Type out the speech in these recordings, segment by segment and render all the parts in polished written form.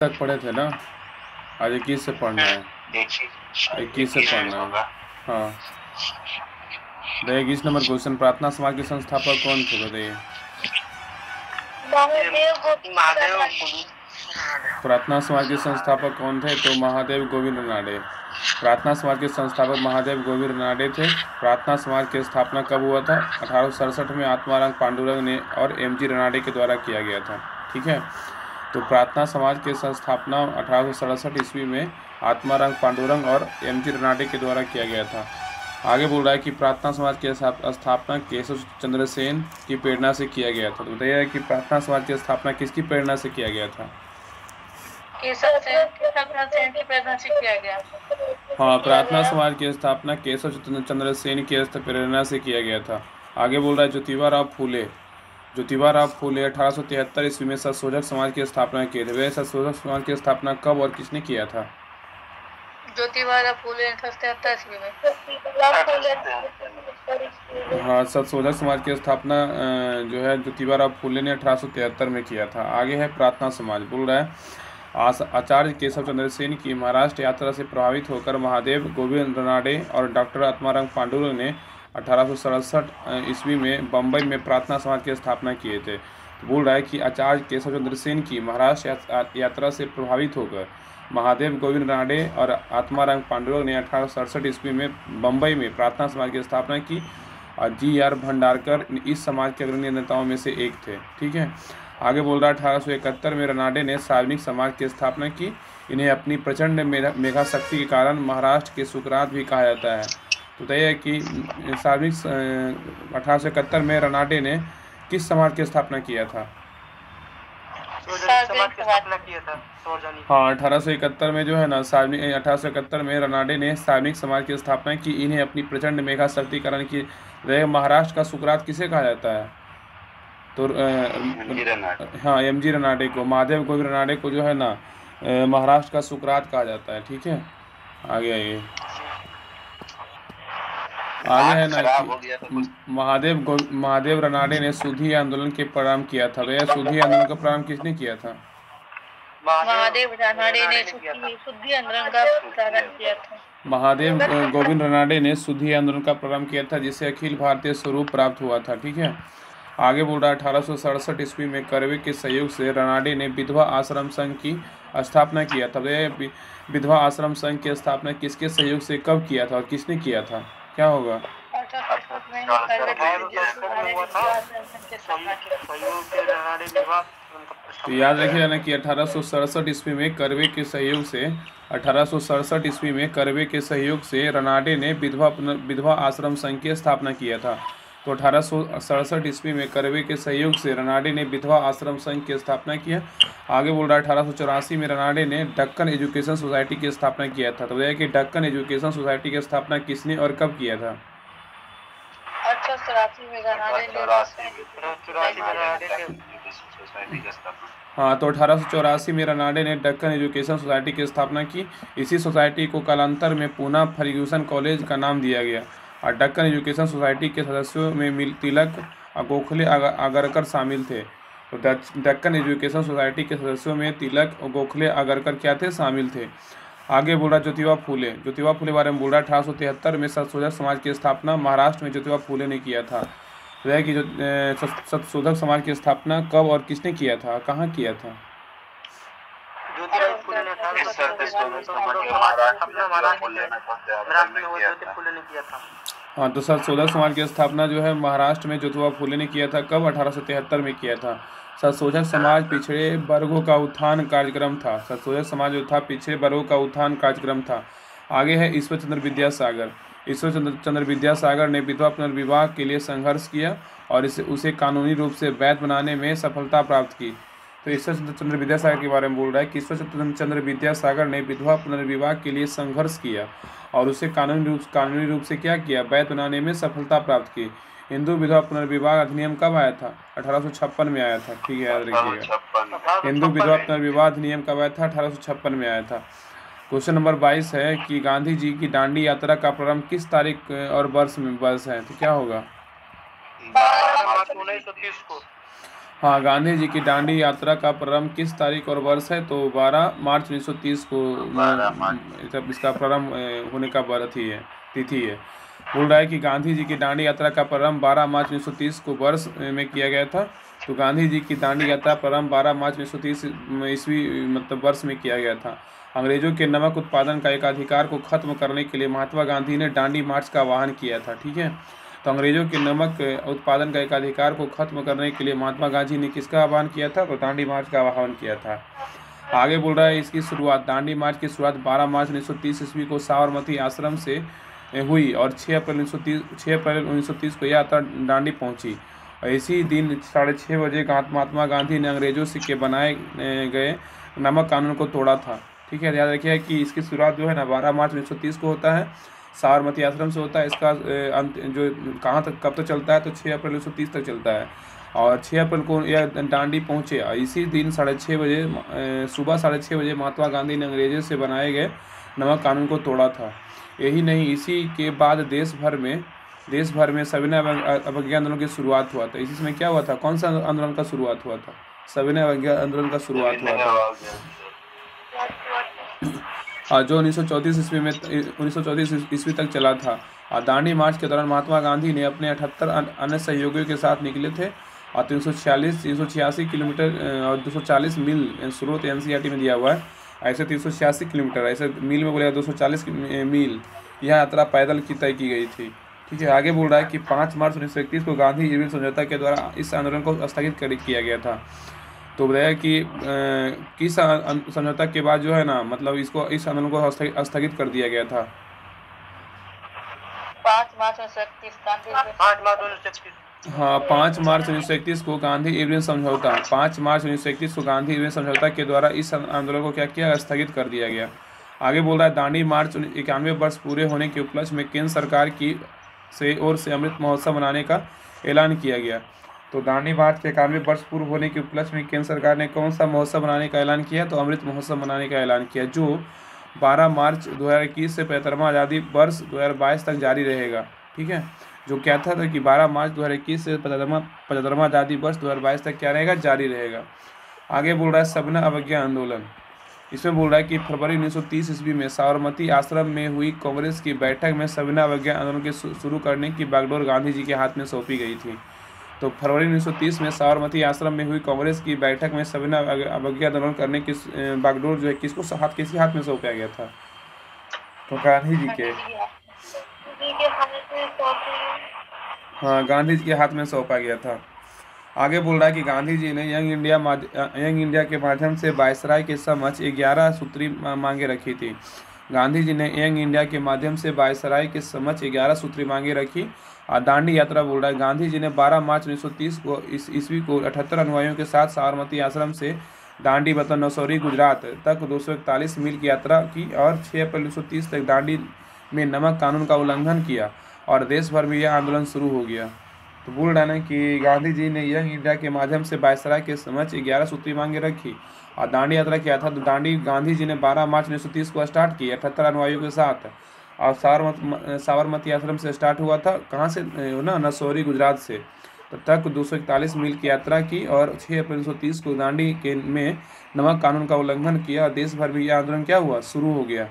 तक पढ़े थे ना। आज 21 से पढ़ना है। 21 से पढ़ना है। हाँ, देखिए 21 नंबर क्वेश्चन, प्रार्थना समाज के संस्थापक कौन थे बताइए। प्रार्थना समाज के संस्थापक कौन थे? तो महादेव गोविंद रानडे। प्रार्थना समाज के संस्थापक महादेव गोविंद रानडे थे। प्रार्थना समाज की स्थापना कब हुआ था? 1867 में आत्माराम पांडुरंग ने और एम.जी. रानडे के द्वारा किया गया था। ठीक है, तो प्रार्थना समाज की संस्थापना 1867 ईस्वी में आत्माराम पांडुरंग और एम.जी. रानडे के द्वारा किया गया था। आगे बोल रहा है कि प्रार्थना समाज की स्थापना केशव चंद्र सेन की प्रेरणा से किया गया था। तो बताइए कि प्रार्थना समाज की स्थापना किसकी प्रेरणा से किया गया था? केशव सेन की प्रेरणा से किया गया। हाँ, प्रार्थना समाज की स्थापना केशव चंद्र सेन की प्रेरणा से किया गया था। आगे बोल रहा है ज्योतिबा फूले। ज्योतिबा फूले 1873 ईस्वी में संशोधक समाज की स्थापना किए थे। वे संशोधक समाज की स्थापना कब और किसने किया था? ज्योतिबा फूले 1873 ईस्वी में। हाँ, संशोधक समाज की स्थापना जो है ज्योतिबा फूले ने 1873 में किया था। आगे है प्रार्थना समाज। बोल रहा है आचार्य केशव चंद्र सेन की महाराष्ट्र यात्रा से प्रभावित होकर महादेव गोविंद रानडे और डॉक्टर आत्माराम पांडुरंग ने 1867 ईस्वी में बम्बई में प्रार्थना समाज की स्थापना किए थे। तो बोल रहा है कि आचार्य केशव चंद्र सेन की महाराष्ट्र यात्रा से प्रभावित होकर महादेव गोविंद रानडे और आत्माराम पांडुरंग ने 1867 ईस्वी में बम्बई में प्रार्थना समाज की स्थापना की और जी.आर. भंडारकर इस समाज के अग्रणी नेताओं में से एक थे। ठीक है, आगे बोल रहा है 1871 में रानडे ने सार्वजनिक समाज की स्थापना की। इन्हें अपनी प्रचंड मेधा शक्ति के कारण महाराष्ट्र के सुकरात भी कहा जाता है। तो बताइए कि सार्वजनिक 1871 में रानडे ने किस समाज की स्थापना किया था? समाज की स्थापना किया था। हाँ, 1871 में जो है ना सार्वजनिक 1871 में रानडे ने सार्वजनिक समाज की स्थापना की। इन्हें अपनी प्रचंड मेधा शक्ति कारण की महाराष्ट्र का सुकरात किसे कहा जाता है? तो हाँ, एम.जी. रानडे को, महादेव गोविंद रानडे को जो है ना महाराष्ट्र का सुकरात कहा जाता है। ठीक है, आगे आइए। आगे है ना कि महादेव रानडे ने सूधी आंदोलन के प्रारंभ किया था। वह सूधी आंदोलन का प्रारंभ किसने किया था? महादेव रानडे ने शुद्धि आंदोलन का प्रारंभ किया था। महादेव गोविंद रानडे ने शुद्धि आंदोलन का प्रारंभ किया था, जिसे अखिल भारतीय स्वरूप प्राप्त हुआ था। ठीक है, आगे बोल रहा है 1867 ईस्वी में कर्वे के सहयोग से रानडे ने विधवा आश्रम संघ की स्थापना किया था। विधवा आश्रम संघ की स्थापना किसके सहयोग से कब किया था और किसने किया था? क्या होगा? तो याद रखिएगा ना कि 1867 ईस्वी में कर्वे के सहयोग से 1867 ईस्वी में कर्वे के सहयोग से रानडे ने विधवा आश्रम संघ की स्थापना किया था। तो 1867 ईस्वी में कर्वे के सहयोग से रानडे ने विधवा आश्रम संघ की स्थापना किया। आगे बोल रहा है 1884 में रानडे ने दक्कन एजुकेशन सोसाइटी की स्थापना किया था। तो बताइए कि दक्कन एजुकेशन सोसाइटी की स्थापना किसने और कब किया था? 1884 में रानडे ने हाँ, तो 1884 में रानडे ने दक्कन एजुकेशन सोसाइटी की स्थापना की। इसी सोसाइटी को कालांतर में पूना फर्ग्यूसन कॉलेज का नाम दिया गया और दक्कन एजुकेशन सोसाइटी के सदस्यों में तिलक गोखले आगरकर शामिल थे। तो दक्कन एजुकेशन सोसाइटी के सदस्यों में तिलक और गोखले आगरकर क्या थे? शामिल थे। आगे बोल रहा ज्योतिबा फूले। ज्योतिबा फूले बारे में बोल रहा है 1873 में संशोधक समाज की स्थापना महाराष्ट्र में ज्योतिबा फूले ने किया था। तो यह कि जो संशोधक समाज की स्थापना कब और किसने किया था, कहाँ किया था? हाँ, तो संशोधक समाज की स्थापना जो है महाराष्ट्र में ज्योतिबा फूले ने किया था। कब? 1873 में किया था। संशोधक समाज पिछड़े वर्गों का उत्थान कार्यक्रम था। संशोधक समाज जो था पिछड़े वर्गों का उत्थान कार्यक्रम था। आगे है ईश्वर चंद्र विद्यासागर। ईश्वर चंद्र विद्यासागर ने विधवा पुनर्विवाह के लिए संघर्ष किया और उसे कानूनी रूप से वैध बनाने में सफलता प्राप्त की। तो ईश्वर चंद्र विद्यासागर के बारे में बोल रहा है कि ईश्वर चंद्र विद्यासागर ने विधवा पुनर्विवाह के लिए संघर्ष किया और उसे कानूनी रूप से क्या किया? वैध बनाने में सफलता प्राप्त की। हिंदू विधवा पुनर्विवाह अधिनियम कब आया था? 1856 में आया था। ठीक है, याद रखिएगा। हिंदू विधवा पुनर्विवाह अधिनियम कब आया था? 1856 में आया था। क्वेश्चन नंबर 22 है कि गांधी जी की दांडी यात्रा का प्रारंभ किस तारीख और वर्ष है? तो क्या होगा? 12 मार्च 1930 को। हाँ, गांधी जी की दांडी यात्रा का प्रारंभ किस तारीख और वर्ष है? तो 12 मार्च 1930 को जब इसका प्रारंभ होने का तिथि है तिथि है। बोल रहा है कि गांधी जी की दांडी यात्रा का प्रारंभ 12 मार्च 1930 को वर्ष में किया गया था। तो गांधी जी की दांडी यात्रा प्रारंभ 12 मार्च 1930 ईस्वी मतलब वर्ष में किया गया था। अंग्रेजों के नमक उत्पादन का एकाधिकार को खत्म करने के लिए महात्मा गांधी ने दांडी मार्च का आह्वान किया था। ठीक है, तो अंग्रेजों के नमक उत्पादन का एकाधिकार को खत्म करने के लिए महात्मा गांधी ने किसका आह्वान किया था? तो दांडी मार्च का आह्वान किया था। आगे बोल रहा है इसकी शुरुआत, दांडी मार्च की शुरुआत 12 मार्च 1930 ईस्वी को साबरमती आश्रम से हुई और 6 अप्रैल 1930 को यह यात्रा दांडी पहुंची। और इसी दिन 6:30 बजे महात्मा गांधी ने अंग्रेजों से के बनाए गए नमक कानून को तोड़ा था। ठीक है, याद रखिए कि इसकी शुरुआत जो है ना 12 मार्च 1930 को होता है, साबरमती आश्रम से होता है। इसका अंत जो कहाँ तक कब तक चलता है? तो 6 अप्रैल 1930 तक चलता है। और 6 अप्रैल को यह दांडी पहुँचे। इसी दिन 6:30 बजे सुबह 6:30 बजे महात्मा गांधी ने अंग्रेजों से बनाए गए नमक कानून को तोड़ा था। यही नहीं, इसी के बाद देश भर में सविनय अवज्ञा आंदोलन की शुरुआत हुआ था। इसी समय क्या हुआ था? कौन सा आंदोलन का शुरुआत हुआ था? सविनय अवज्ञा आंदोलन का शुरुआत हुआ था, जो 1934 ईस्वी तक चला था। दांडी मार्च के दौरान महात्मा गांधी ने अपने 78 अन्य सहयोगियों के साथ निकले थे और 386 किलोमीटर और 240 मील स्रोत एनसीईआरटी में दिया हुआ है। ऐसे 386 किलोमीटर, ऐसे मील में बोलेगा 240 मील यह यात्रा पैदल की तय की गई थी। ठीक है, आगे बोल रहा है कि 5 मार्च 1931 को गांधी इरविन समझौता के द्वारा इस आंदोलन को स्थगित किया गया था। तो बताया कि किस समझौता के बाद जो है ना मतलब इस आंदोलन को स्थगित कर दिया गया था? 5 मार्च 1931 हाँ, 5 मार्च 1931 को गांधी इरविन समझौता 5 मार्च 1931 को गांधी इरविन समझौता के द्वारा इस आंदोलन को क्या किया? स्थगित कर दिया गया। आगे बोल रहा है दांडी मार्च 91 वर्ष पूरे होने के उपलक्ष्य में केंद्र सरकार की ओर से अमृत महोत्सव मनाने का ऐलान किया गया। तो दांडी मार्च के 91 वर्ष पूर्व होने के उपलक्ष्य में केंद्र सरकार ने कौन सा महोत्सव मनाने का ऐलान किया? तो अमृत महोत्सव मनाने का ऐलान किया, जो 12 मार्च 2021 से 75वां आज़ादी वर्ष 2022 तक जारी रहेगा। ठीक है, जो क्या था कि 12 मार्च 2021 से 75वां आज़ादी वर्ष 2022 तक क्या रहेगा? जारी रहेगा। आगे बोल रहा है सविनय अवज्ञा आंदोलन। इसमें बोल रहा है कि फरवरी 1930 ईस्वी में साबरमती आश्रम में हुई कांग्रेस की बैठक में सविनय अवज्ञा आंदोलन के शुरू करने की बागडोर गांधी जी के हाथ में सौंपी गई थी। तो फरवरी 1930 में साबरमती आश्रम में हुई कांग्रेस की बैठक में सविनय अवज्ञा आंदोलन करने की बागडोर जो है किसके हाथ में सौंपा गया था? तो गांधी जी के गांधी जी के हाथ में सौंपा गया था। आगे बोल रहा है कि गांधी जी ने यंग इंडिया के माध्यम से वायसराय के समक्ष 11 सूत्री मांगे रखी थी। गांधी जी ने यंग इंडिया के माध्यम से वायसराय के समक्ष 11 सूत्री मांगे रखी। और दांडी यात्रा बोल रहा है गांधी जी ने 12 मार्च 1930 को ईस्वी को 78 अनुयायियों के साथ साबरमती आश्रम से दांडी मतलब नौसौरी गुजरात तक 241 मील की यात्रा की और 6 अप्रैल 1930 तक दांडी में नमक कानून का उल्लंघन किया और देश भर में यह आंदोलन शुरू हो गया। तो बोल रहा है ना कि गांधी जी ने यंग इंडिया के माध्यम से वायसराय के समक्ष 11 सूत्री मांगे रखी और दांडी यात्रा किया था। तो दांडी गांधी जी ने 12 मार्च 1930 को स्टार्ट की 78 अनुयायियों के साथ और साबरमती आश्रम से स्टार्ट हुआ था। कहाँ से? ना नौसौरी गुजरात से। तब तक 241 मील की यात्रा की और 6 अप्रैल 1930 को दांडी के में नमक कानून का उल्लंघन किया और देश भर में यह आंदोलन क्या हुआ? शुरू हो गया।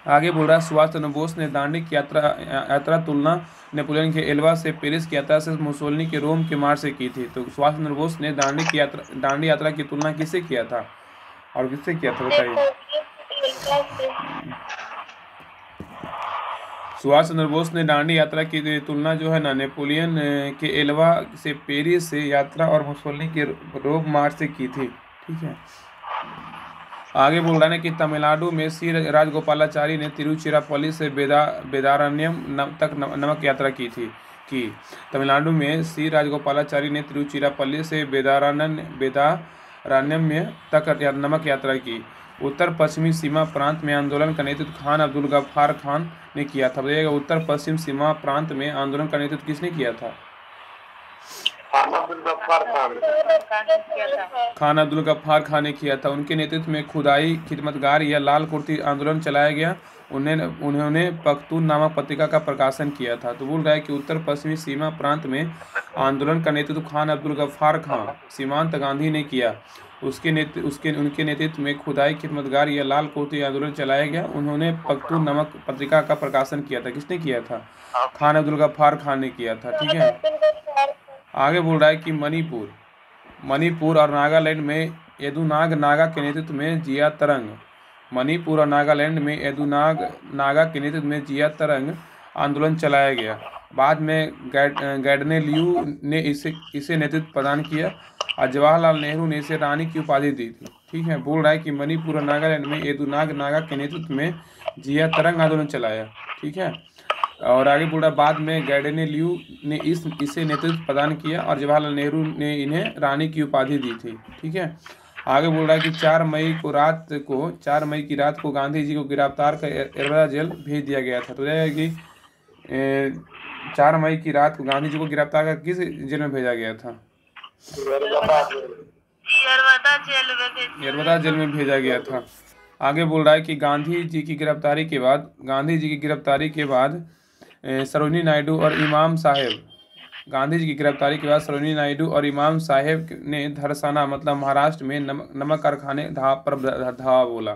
आगे बोल रहा है सुभाष चंद्र बोस ने दांडी की यात्रा तुलना नेपोलियन के एल्वा से पेरिस की यात्रा से मुसोलिनी के रोम के मार्च से की थी। तो सुभाष चंद्र बोस ने दांडी यात्रा की तुलना किससे किया था और किससे किया था बताइए? सुभाष चंद्र बोस ने दांडी यात्रा की तुलना जो है ना नेपोलियन के एल्वा से पेरिस से यात्रा और मुसोलिनी के रोम मार्च से की थी। ठीक है, आगे बोल रहा है कि तमिलनाडु में सी राजगोपालाचारी ने तिरुचिरापल्ली से वेदारण्यम तक नमक यात्रा की थी। तमिलनाडु में सी राजगोपालाचारी ने तिरुचिरापल्ली से वेदारण्यम तक नमक यात्रा की। उत्तर पश्चिमी सीमा प्रांत में आंदोलन का नेतृत्व खान अब्दुल गफ्फार खान ने किया था। बताइएगा उत्तर पश्चिम सीमा प्रांत में आंदोलन का नेतृत्व किसने किया था? खान अब्दुल गफ्फार खान ने किया था। उनके नेतृत्व में खुदाई खिदमतगार या लाल कुर्ती आंदोलन चलाया गया। उन्होंने पख्तून नामक पत्रिका का प्रकाशन किया था। तो बोल रहा है कि उत्तर पश्चिमी सीमा प्रांत में आंदोलन का नेतृत्व खान अब्दुल गफ्फार खां सीमांत गांधी ने किया। उनके नेतृत्व में खुदाई खिदमतगार या लाल कोठी आंदोलन चलाया गया। उन्होंने पख्तून नामक पत्रिका का प्रकाशन किया था। किसने किया था? खान अब्दुल गफ्फार खान ने किया था। ठीक है, आगे बोल रहा है कि मणिपुर और नागालैंड में यदुनाग नागा के नेतृत्व में जिया तरंग मणिपुर और नागालैंड में यदुनाग नागा के नेतृत्व में जिया तरंग आंदोलन चलाया गया। बाद में गैडने लियू ने इसे नेतृत्व प्रदान किया और जवाहरलाल नेहरू ने इसे रानी की उपाधि दी थी। ठीक है, बोल रहा है कि मणिपुर और नागालैंड में यदुनाग नागा के नेतृत्व में जिया तरंग आंदोलन चलाया। ठीक है, और आगे बोल रहा है बाद में गैडने लियू ने इसे नेतृत्व प्रदान किया और जवाहरलाल नेहरू ने इन्हें रानी की उपाधि दी थी। ठीक है, आगे बोल रहा है कि 4 मई की रात को गांधी जी को गिरफ्तार कर एरबदा जेल भेज दिया गया था। तो यह है कि 4 मई की रात को गांधी जी को गिरफ्तार कर किस जेल में भेजा गया था? एरबदा जेल में भेजा गया था। आगे बोल रहा है कि गांधी जी की गिरफ्तारी के बाद सरोजिनी नायडू और इमाम साहेब ने धरसाना मतलब महाराष्ट्र में नमक कारखाने पर धावा बोला।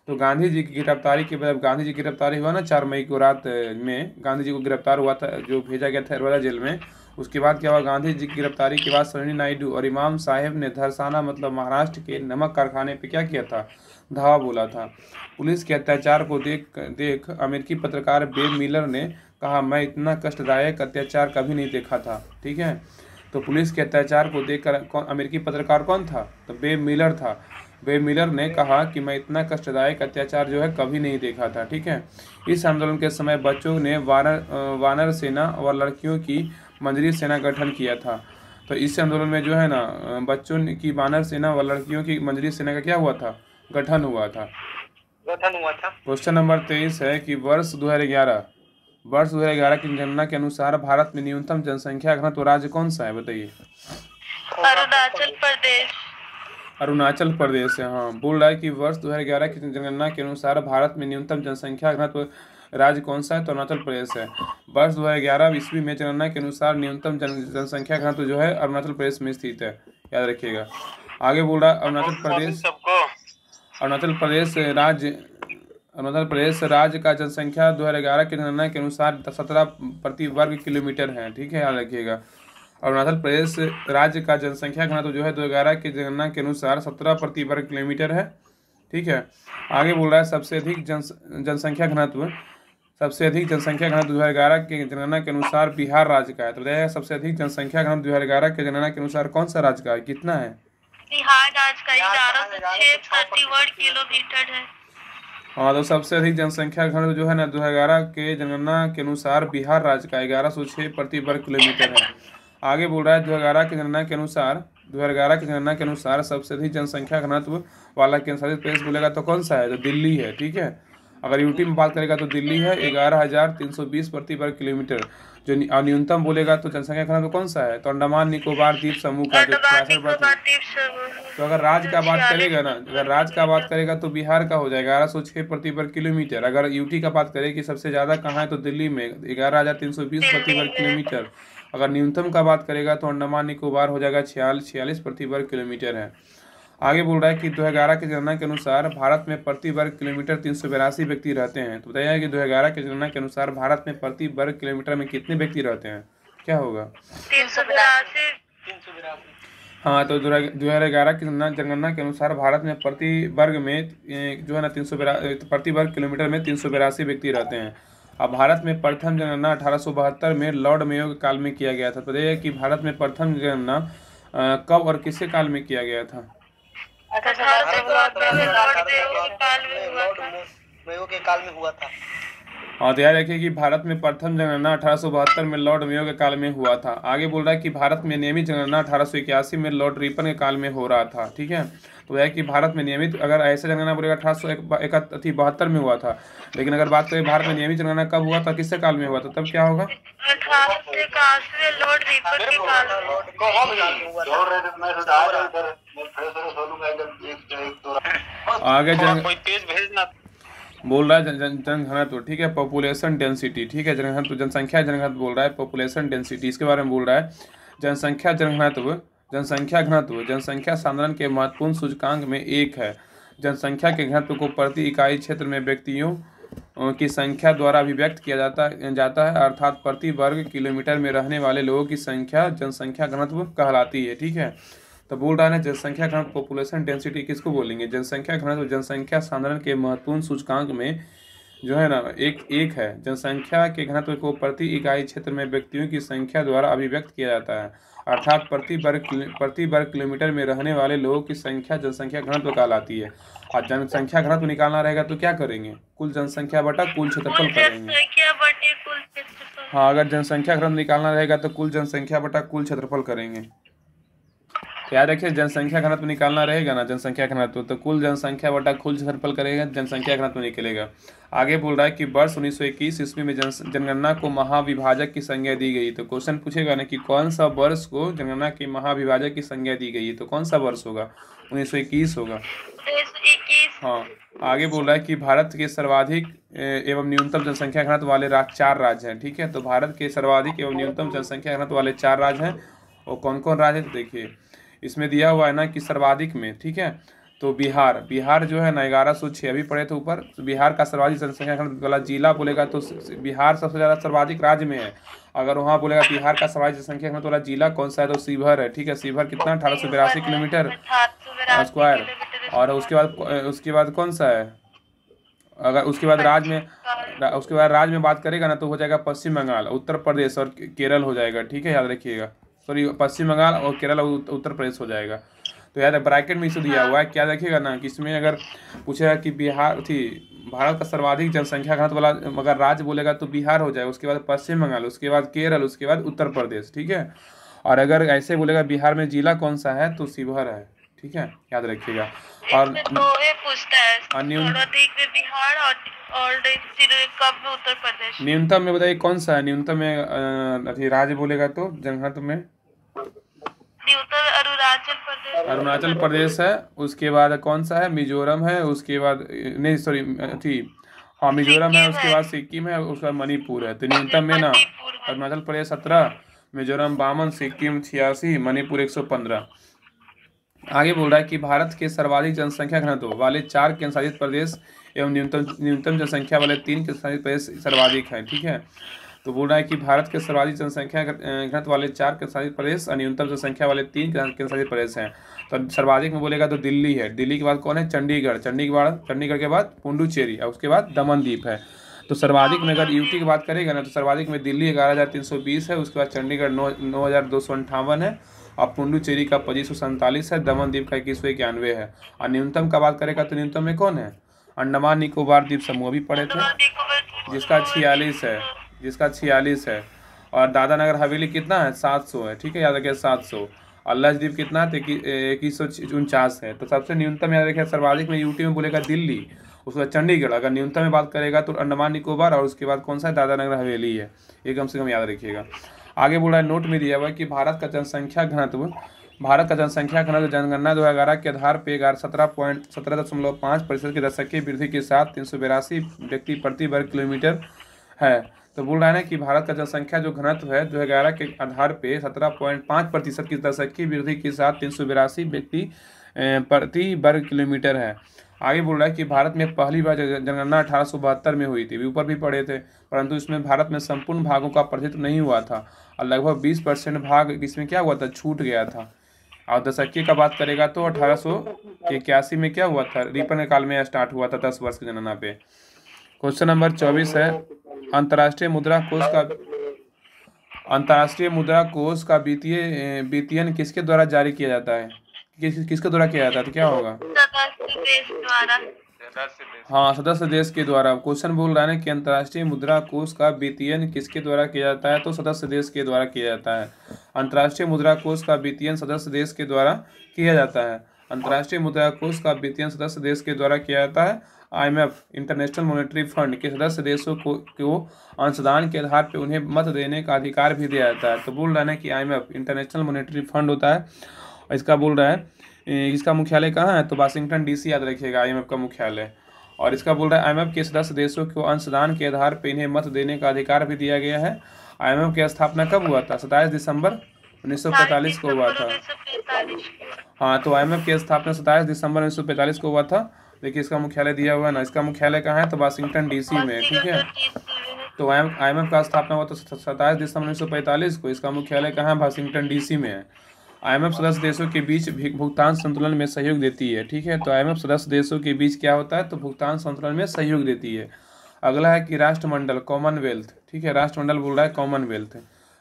तो गांधी जी की गिरफ्तारी के बाद गांधी जी की गिरफ्तारी हुआ ना 4 मई को रात में गांधी जी को गिरफ्तार हुआ था, जो भेजा गया था एरबदा जेल में। उसके बाद क्या हुआ? गांधी जी की गिरफ्तारी के बाद सरोजिनी नायडू और इमाम साहेब ने धरसाना मतलब महाराष्ट्र के नमक कारखाने पर क्या किया था? धावा बोला था। पुलिस के अत्याचार को देख अमेरिकी पत्रकार बेब मिलर ने कहा, मैं इतना कष्टदायक अत्याचार कभी नहीं देखा था। ठीक है, तो पुलिस के अत्याचार को देखकर अमेरिकी पत्रकार कौन था? तो बेब मिलर था। बेब मिलर ने कहा कि मैं इतना कष्टदायक अत्याचार जो है कभी नहीं देखा था। ठीक है, इस आंदोलन के समय बच्चों ने वानर सेना और लड़कियों की मंजरी सेना गठन किया था। तो इस आंदोलन में जो है ना बच्चों की वानर सेना व लड़कियों की मंजरी सेना का क्या हुआ था? गठन हुआ था। क्वेश्चन नंबर 23 है कि वर्ष 2011 की जनगणना के अनुसार भारत में न्यूनतम जनसंख्या घनत्व राज्य कौन सा है? बताइए। अरुणाचल प्रदेश है। हाँ, बोल रहा है कि वर्ष 2011 की जनगणना के अनुसार भारत में न्यूनतम जनसंख्या घनत्व राज्य कौन सा है? तो अरुणाचल प्रदेश है। वर्ष 2011 ईस्वी में जनगणना के अनुसार न्यूनतम जनसंख्या घनत्व जो है अरुणाचल प्रदेश में स्थित है, याद रखिएगा। आगे बोल रहा है अरुणाचल प्रदेश राज्य का जनसंख्या 2011 की जनगणना के अनुसार 17 प्रति वर्ग किलोमीटर है। ठीक है, याद रखिएगा। अरुणाचल प्रदेश राज्य का जनसंख्या घनत्व जो है 2011 की जनगणना के अनुसार 17 प्रति वर्ग किलोमीटर है। ठीक है, आगे बोल रहा है सबसे अधिक जनसंख्या घनत्व 2011 की जनगणना के अनुसार बिहार राज्य का है। तो बताइए सबसे अधिक जनसंख्या घनत्व 2011 की जनगणना के अनुसार कौन सा राज्य का है? कितना है? बिहार राज्य का 1106 प्रति वर्ग किलोमीटर है। हाँ, तो सबसे अधिक जनसंख्या घनत्व जो है ना 2011 के जनगणना के अनुसार बिहार राज्य का 1106 प्रति वर्ग किलोमीटर है। आगे बोल रहा है 2011 की जनगणना के अनुसार सबसे अधिक जनसंख्या घनत्व वाला केंद्रशासित प्रदेश बोलेगा तो कौन सा है? तो दिल्ली है। ठीक है, अगर यूटी में बात करेगा तो दिल्ली है 11,320 प्रति वर्ग किलोमीटर। जो न्यूनतम बोलेगा तो जनसंख्या घनत्व कौन सा है? तो अंडमान निकोबार द्वीप समूह का जो 66। तो अगर राज्य का बात करेगा तो बिहार का हो जाएगा 1106 प्रति वर्ग किलोमीटर। अगर यूटी का बात करें कि सबसे ज़्यादा कहाँ है तो दिल्ली में 11,320 प्रति वर्ग किलोमीटर। अगर न्यूनतम का बात करेगा तो अंडमान निकोबार हो जाएगा 46 प्रति वर्ग किलोमीटर है। आगे बोल रहा है कि 2011 की जनगणना के अनुसार भारत में प्रति वर्ग किलोमीटर 382 व्यक्ति रहते हैं। तो बताइए कि 2011 की जनगणना के अनुसार भारत में प्रति वर्ग किलोमीटर में कितने व्यक्ति रहते हैं? क्या होगा? 382। हाँ, तो 2011 की जनगणना के अनुसार भारत में प्रति वर्ग में जो है ना प्रति वर्ग किलोमीटर में 382 व्यक्ति रहते हैं। अब भारत में प्रथम जनगणना 1872 में लॉर्ड मेयो के काल में किया गया था। तो बताइए कि भारत में प्रथम जनगणना कब और किसके काल में किया गया था? 1872 में लॉर्ड मेयो के काल में हुआ था। और ध्यान रखिए कि भारत में प्रथम जनगणना 1872 में लॉर्ड मेयो के काल में हुआ था। आगे बोल रहा है कि भारत में नियमित जनगणना 1881 में लॉर्ड रिपन के काल में हो रहा था। ठीक है, तो यह कि भारत में नियमित अगर ऐसे जनगणना बोलेगा 1872 में हुआ था, लेकिन अगर बात करें भारत में नियमित जनगणना कब हुआ था, किससे काल में हुआ था, तब क्या होगा? 1881 में लॉर्ड रिपन के काल में आगे बोल रहा है जनघनत्व, ठीक है, पॉपुलेशन डेंसिटी, ठीक है, जनघनत्व जनसंख्या जनघनत्व बोल रहा है, पॉपुलेशन डेंसिटी इसके बारे में बोल रहा है। जनसंख्या जनघनत्व, जनसंख्या घनत्व जनसंख्या सांद्रण के महत्वपूर्ण सूचकांक में एक है। जनसंख्या के घनत्व को प्रति इकाई क्षेत्र में व्यक्तियों की संख्या द्वारा अभिव्यक्त किया जाता है, अर्थात प्रति वर्ग किलोमीटर में रहने वाले लोगों की संख्या जनसंख्या घनत्व कहलाती है, ठीक है। तो बोल रहा है ना जनसंख्या घनत्व पॉपुलेशन डेंसिटी किसको बोलेंगे, जनसंख्या घनत्व जनसंख्या सांद्रण के महत्वपूर्ण सूचकांक में जो है ना एक है। जनसंख्या के घनत्व को प्रति इकाई क्षेत्र में व्यक्तियों की संख्या द्वारा अभिव्यक्त किया जाता है, अर्थात प्रति वर्ग किलोमीटर में रहने वाले लोगों की संख्या जनसंख्या घनत्व कहलाती है। और जनसंख्या घनत्व निकालना रहेगा तो क्या करेंगे, कुल जनसंख्या बटा कुल क्षेत्रफल करेंगे। हाँ, अगर जनसंख्या घनत्व निकालना रहेगा तो कुल जनसंख्या बटा कुल क्षेत्रफल करेंगे। याद रखिए जनसंख्या घनत्व निकालना रहेगा ना, जनसंख्या घनत्व तो कुल जनसंख्या बटा कुल क्षेत्रफल करेगा, जनसंख्या घनत्व निकलेगा। आगे बोल रहा है कि वर्ष 1921 ईस्वी में जनगणना को महाविभाजक की संज्ञा दी गई। तो क्वेश्चन पूछेगा ना कि कौन सा वर्ष को जनगणना के महाविभाजक की संज्ञा दी गई है, तो कौन सा वर्ष होगा, 1921 होगा। हाँ, आगे बोल रहा है कि भारत के सर्वाधिक एवं न्यूनतम जनसंख्या घनत्व वाले 4 राज्य हैं, ठीक है। तो भारत के सर्वाधिक एवं न्यूनतम जनसंख्या घनत्व वाले 4 राज्य हैं, और कौन कौन राज्य है तो देखिए इसमें दिया हुआ है ना कि सर्वाधिक में, ठीक है। तो बिहार जो है ना 1106 अभी पढ़े थे ऊपर, तो बिहार का सर्वाधिक जनसंख्या घनत्व वाला जिला बोलेगा तो बिहार सबसे ज़्यादा सर्वाधिक राज्य में है। अगर वहाँ बोलेगा बिहार का सर्वाधिक जनसंख्या घनत्व वाला जिला कौन सा है तो शिवहर है, ठीक है। शिवहर कितना 1882 किलोमीटर स्क्वायर। और उसके बाद कौन सा है, अगर उसके बाद राज्य में बात करेगा ना तो हो जाएगा पश्चिम बंगाल, उत्तर प्रदेश और केरल हो जाएगा, ठीक है, याद रखिएगा। सॉरी, पश्चिम बंगाल और केरल और उत्तर प्रदेश हो जाएगा। तो याद है ब्रैकेट में इसे दिया हुआ है, क्या रखिएगा ना कि इसमें अगर पूछेगा कि भारत का सर्वाधिक जनसंख्या घनत्व वाला अगर राज्य बोलेगा तो बिहार हो जाएगा, उसके बाद पश्चिम बंगाल, उसके बाद केरल, उसके बाद उत्तर प्रदेश, ठीक है। और अगर ऐसे बोलेगा बिहार में जिला कौन सा है तो शिवहर है, ठीक है, याद रखिएगा। और न्यूनतम में बताइए कौन सा है, न्यूनतम में राज्य बोलेगा तो जनघनत्व में अरुणाचल प्रदेश है, उसके बाद कौन सा है, मिजोरम है, उसके बाद नहीं सॉरी हाँ मिजोरम है, उसके बाद सिक्किम है, उसके बाद मणिपुर है। तो न्यूनतम में ना अरुणाचल प्रदेश 17, मिजोरम 52, सिक्किम 86, मणिपुर 115। आगे बोल रहा है कि भारत के सर्वाधिक जनसंख्या घनत्व वाले 4 केंद्रशासित प्रदेश एवं न्यूनतम जनसंख्या वाले 3 केंद्रशासित प्रदेश सर्वाधिक हैं, ठीक है। तो बोल रहा है कि भारत के सर्वाधिक जनसंख्या घनत्व वाले 4 केंद्रशासित प्रदेश और न्यूनतम जनसंख्या वाले 3 केंद्रशासित प्रदेश हैं। तो सर्वाधिक में बोलेगा तो दिल्ली है, दिल्ली के बाद कौन है, चंडीगढ़ के बाद पुडुचेरी और उसके बाद दमनदीप है। तो सर्वाधिक में अगर यूटी की बात करेगा ना तो सर्वाधिक में दिल्ली 11,320 है, उसके बाद चंडीगढ़ 9,258 है, और पुडुचेरी का 2547 है, दमनदीप का 2191 है। और न्यूनतम का बात करेगा तो न्यूनतम में कौन है, अंडमान निकोबार द्वीप समूह भी पढ़े थे जिसका 46 है। और दादरा नगर हवेली कितना है, 700 है, ठीक है, याद रखिए 700। और लक्षद्वीप कितना है, 2149 है। तो सबसे न्यूनतम याद रखिए सर्वाधिक में यूटी में बोलेगा दिल्ली, उसके बाद चंडीगढ़। अगर न्यूनतम में बात करेगा तो अंडमान निकोबार, और उसके बाद कौन सा है, दादरा नगर हवेली है। ये कम से कम याद रखिएगा। आगे बोल रहा है नोट में दिया हुआ है कि भारत का जनसंख्या घनत्व जनगणना 2011 के आधार पर 17.5% की दशकीय वृद्धि के साथ 382 व्यक्ति प्रति वर्ग किलोमीटर है। तो बोल रहा है ना कि भारत का जनसंख्या जो घनत्व है 2011 के आधार पे 17.5% की दशकीय वृद्धि के साथ 382 व्यक्ति प्रति वर्ग किलोमीटर है। आगे बोल रहा है कि भारत में पहली बार जनगणना 1872 में हुई थी, ऊपर भी पढ़े थे, परंतु इसमें भारत में संपूर्ण भागों का प्रतिनिधित्व नहीं हुआ था और लगभग 20% भाग इसमें क्या हुआ था, छूट गया था। और दशकीय का बात करेगा तो 1881 में क्या हुआ था, रिपन काल में स्टार्ट हुआ था 10 वर्ष की गणना पे। क्वेश्चन नंबर 24 है अंतर्राष्ट्रीय मुद्रा कोष का वित्तीयन किसके द्वारा जारी किया जाता है, किसके द्वारा किया जाता है, तो क्या होगा, हाँ सदस्य देश के द्वारा। क्वेश्चन बोल रहा है कि अंतर्राष्ट्रीय मुद्रा कोष का वित्तीयन किसके द्वारा किया जाता है, तो सदस्य देश के द्वारा किया जाता है। अंतर्राष्ट्रीय मुद्रा कोष का वित्तीयन सदस्य देश के द्वारा किया जाता है। अंतर्राष्ट्रीय मुद्रा कोष का वित्तीयन सदस्य देश के द्वारा किया जाता है। IMF इंटरनेशनल मॉनेटरी फंड के सदस्य देशों को अंशदान के आधार पर उन्हें मत देने का अधिकार भी दिया जाता है। तो बोल रहा है कि IMF इंटरनेशनल मॉनेटरी फंड होता है, इसका बोल रहा है इसका मुख्यालय कहाँ है, तो वाशिंगटन DC याद रखिएगा IMF का मुख्यालय। और इसका बोल रहा है IMF के सदस्य देशों को अंशदान के आधार पर इन्हें मत देने का अधिकार भी दिया गया है। IMF की स्थापना कब हुआ था? 27 दिसंबर 1945 को हुआ था। हाँ, तो IMF की स्थापना 27 दिसंबर 1945 को हुआ था। देखिए इसका मुख्यालय दिया हुआ है ना, इसका मुख्यालय कहाँ है? तो वाशिंगटन DC में, ठीक है। तो IMF का स्थापना हुआ था 27 दिसंबर 1945 को। इसका मुख्यालय कहाँ है? वाशिंगटन DC में है। IMF सदस्य देशों के बीच भुगतान संतुलन में सहयोग देती है, ठीक है। तो IMF सदस्य देशों के बीच क्या होता है? तो भुगतान संतुलन में सहयोग देती है। अगला है कि राष्ट्रमंडल, कॉमनवेल्थ, ठीक है। राष्ट्रमंडल बोल रहा है कॉमनवेल्थ।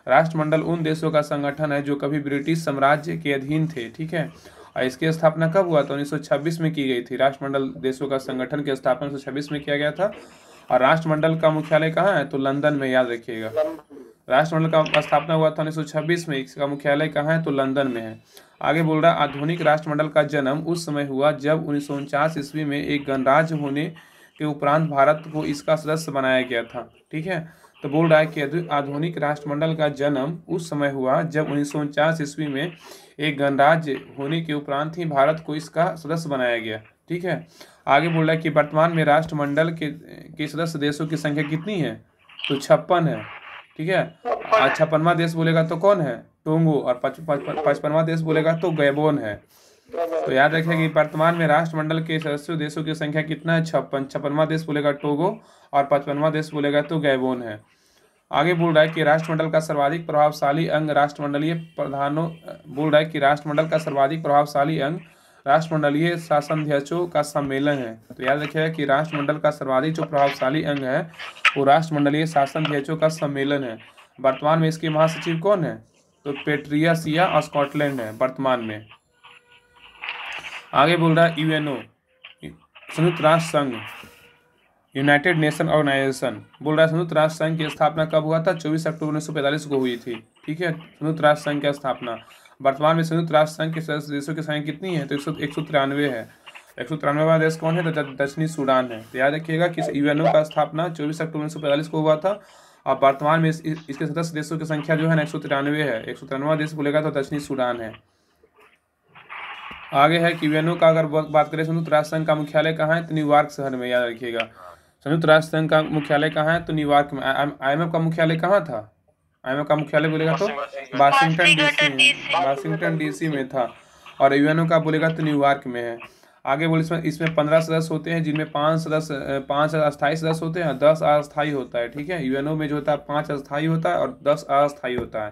राष्ट्रमंडल उन देशों का संगठन है जो कभी ब्रिटिश साम्राज्य के अधीन थे, ठीक है। और इसकी स्थापना कब हुआ? तो 1926 में की गई थी। राष्ट्रमंडल देशों का संगठन की स्थापना 1926 में किया गया था। और राष्ट्रमंडल का मुख्यालय कहाँ है? तो लंदन में, याद रखिएगा। राष्ट्रमंडल का स्थापना हुआ था 1926 में। इसका मुख्यालय कहाँ है? तो लंदन में है। आगे बोल रहा है आधुनिक राष्ट्रमंडल का जन्म उस समय हुआ जब 1949 ईस्वी में एक गणराज्य होने के उपरांत भारत को इसका सदस्य बनाया गया था, ठीक है। तो बोल रहा है कि आधुनिक राष्ट्रमंडल का जन्म उस समय हुआ जब 1949 ईस्वी में एक गणराज्य होने के उपरांत ही भारत को इसका सदस्य बनाया गया, ठीक है। आगे बोल रहा है कि वर्तमान में राष्ट्रमंडल के सदस्य देशों की संख्या कितनी है? तो 56 है, ठीक है। 56वां देश बोलेगा तो कौन है? टोंगो। और 55वां देश बोलेगा तो गैबोन है। तो याद रखिए कि वर्तमान में राष्ट्रमंडल के सदस्य देशों की संख्या कितना है? 56। 56वां देश बोलेगा टोगो और 55वां देश बोलेगा तो गैबोन है। आगे बोल रहा है कि राष्ट्रमंडल का सर्वाधिक प्रभावशाली अंग राष्ट्रमंडलीय प्रधानों बोल रहा है कि राष्ट्रमंडल का सर्वाधिक प्रभावशाली अंग राष्ट्रमंडलीय शासनाध्यक्षों का सम्मेलन है। तो याद रखिएगा कि राष्ट्रमंडल का सर्वाधिक जो प्रभावशाली अंग है वो राष्ट्रमंडलीय शासनाध्यक्षों का सम्मेलन है। वर्तमान में इसके महासचिव कौन है? तो पेट्रिया और स्कॉटलैंड है वर्तमान में। आगे बोल रहा है UNO, संयुक्त राष्ट्र संघ, यूनाइटेड नेशन ऑर्गेनाइजेशन। बोल रहा है संयुक्त राष्ट्र संघ की स्थापना कब हुआ था? 24 अक्टूबर 1945 को हुई थी, ठीक है। संयुक्त राष्ट्र संघ की स्थापना। वर्तमान में संयुक्त राष्ट्र संघ के सदस्य देशों की संख्या कितनी है? तो 193 है। 193वां देश कौन है? तो दक्षिणी सूडान है। तो याद रखिएगा कि UNO का स्थापना 24 अक्टूबर 1945 को हुआ था। और वर्तमान में इसके सदस्य देशों की संख्या जो है ना 193 है। 193वां देश बोलेगा तो दक्षिणी सूडान है। आगे है कि UNO का अगर बात करें संयुक्त राष्ट्र संघ का मुख्यालय कहाँ है? तो न्यूयॉर्क शहर में, याद रखिएगा। संयुक्त राष्ट्र संघ का मुख्यालय कहाँ है? तो न्यूयॉर्क में। IMF का मुख्यालय कहाँ था? IMF का मुख्यालय बोलेगा तो वाशिंगटन DC में था। और UNO का बोलेगा तो न्यूयॉर्क में है। आगे बोले इसमें 15 सदस्य होते हैं जिनमें 5 अस्थायी सदस्य होते हैं, 10 अस्थायी होता है, ठीक है। UNO में जो होता है 5 अस्थायी होता है और 10 अस्थायी होता है।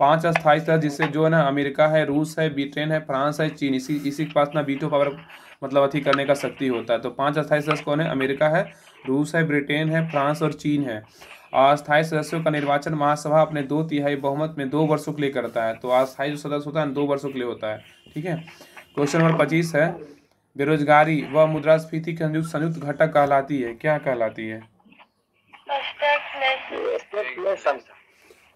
5 अस्थायी सदस्य जिससे जो है ना अमेरिका है, रूस है, ब्रिटेन है, फ्रांस है, चीन, इसी के पास ना वीटो पावर मतलब अथी करने का शक्ति होता है। तो 5 अस्थायी सदस्य कौन है? अमेरिका है, रूस है, ब्रिटेन है, फ्रांस और चीन है। अस्थायी सदस्यों का निर्वाचन महासभा अपने 2/3 बहुमत में 2 वर्षों के लिए करता है। तो अस्थायी जो सदस्य होता है 2 वर्षों के लिए होता है, ठीक है। क्वेश्चन नंबर 25 है बेरोजगारी व मुद्रास्फीति की संयुक्त घटक कहलाती है, क्या कहलाती है?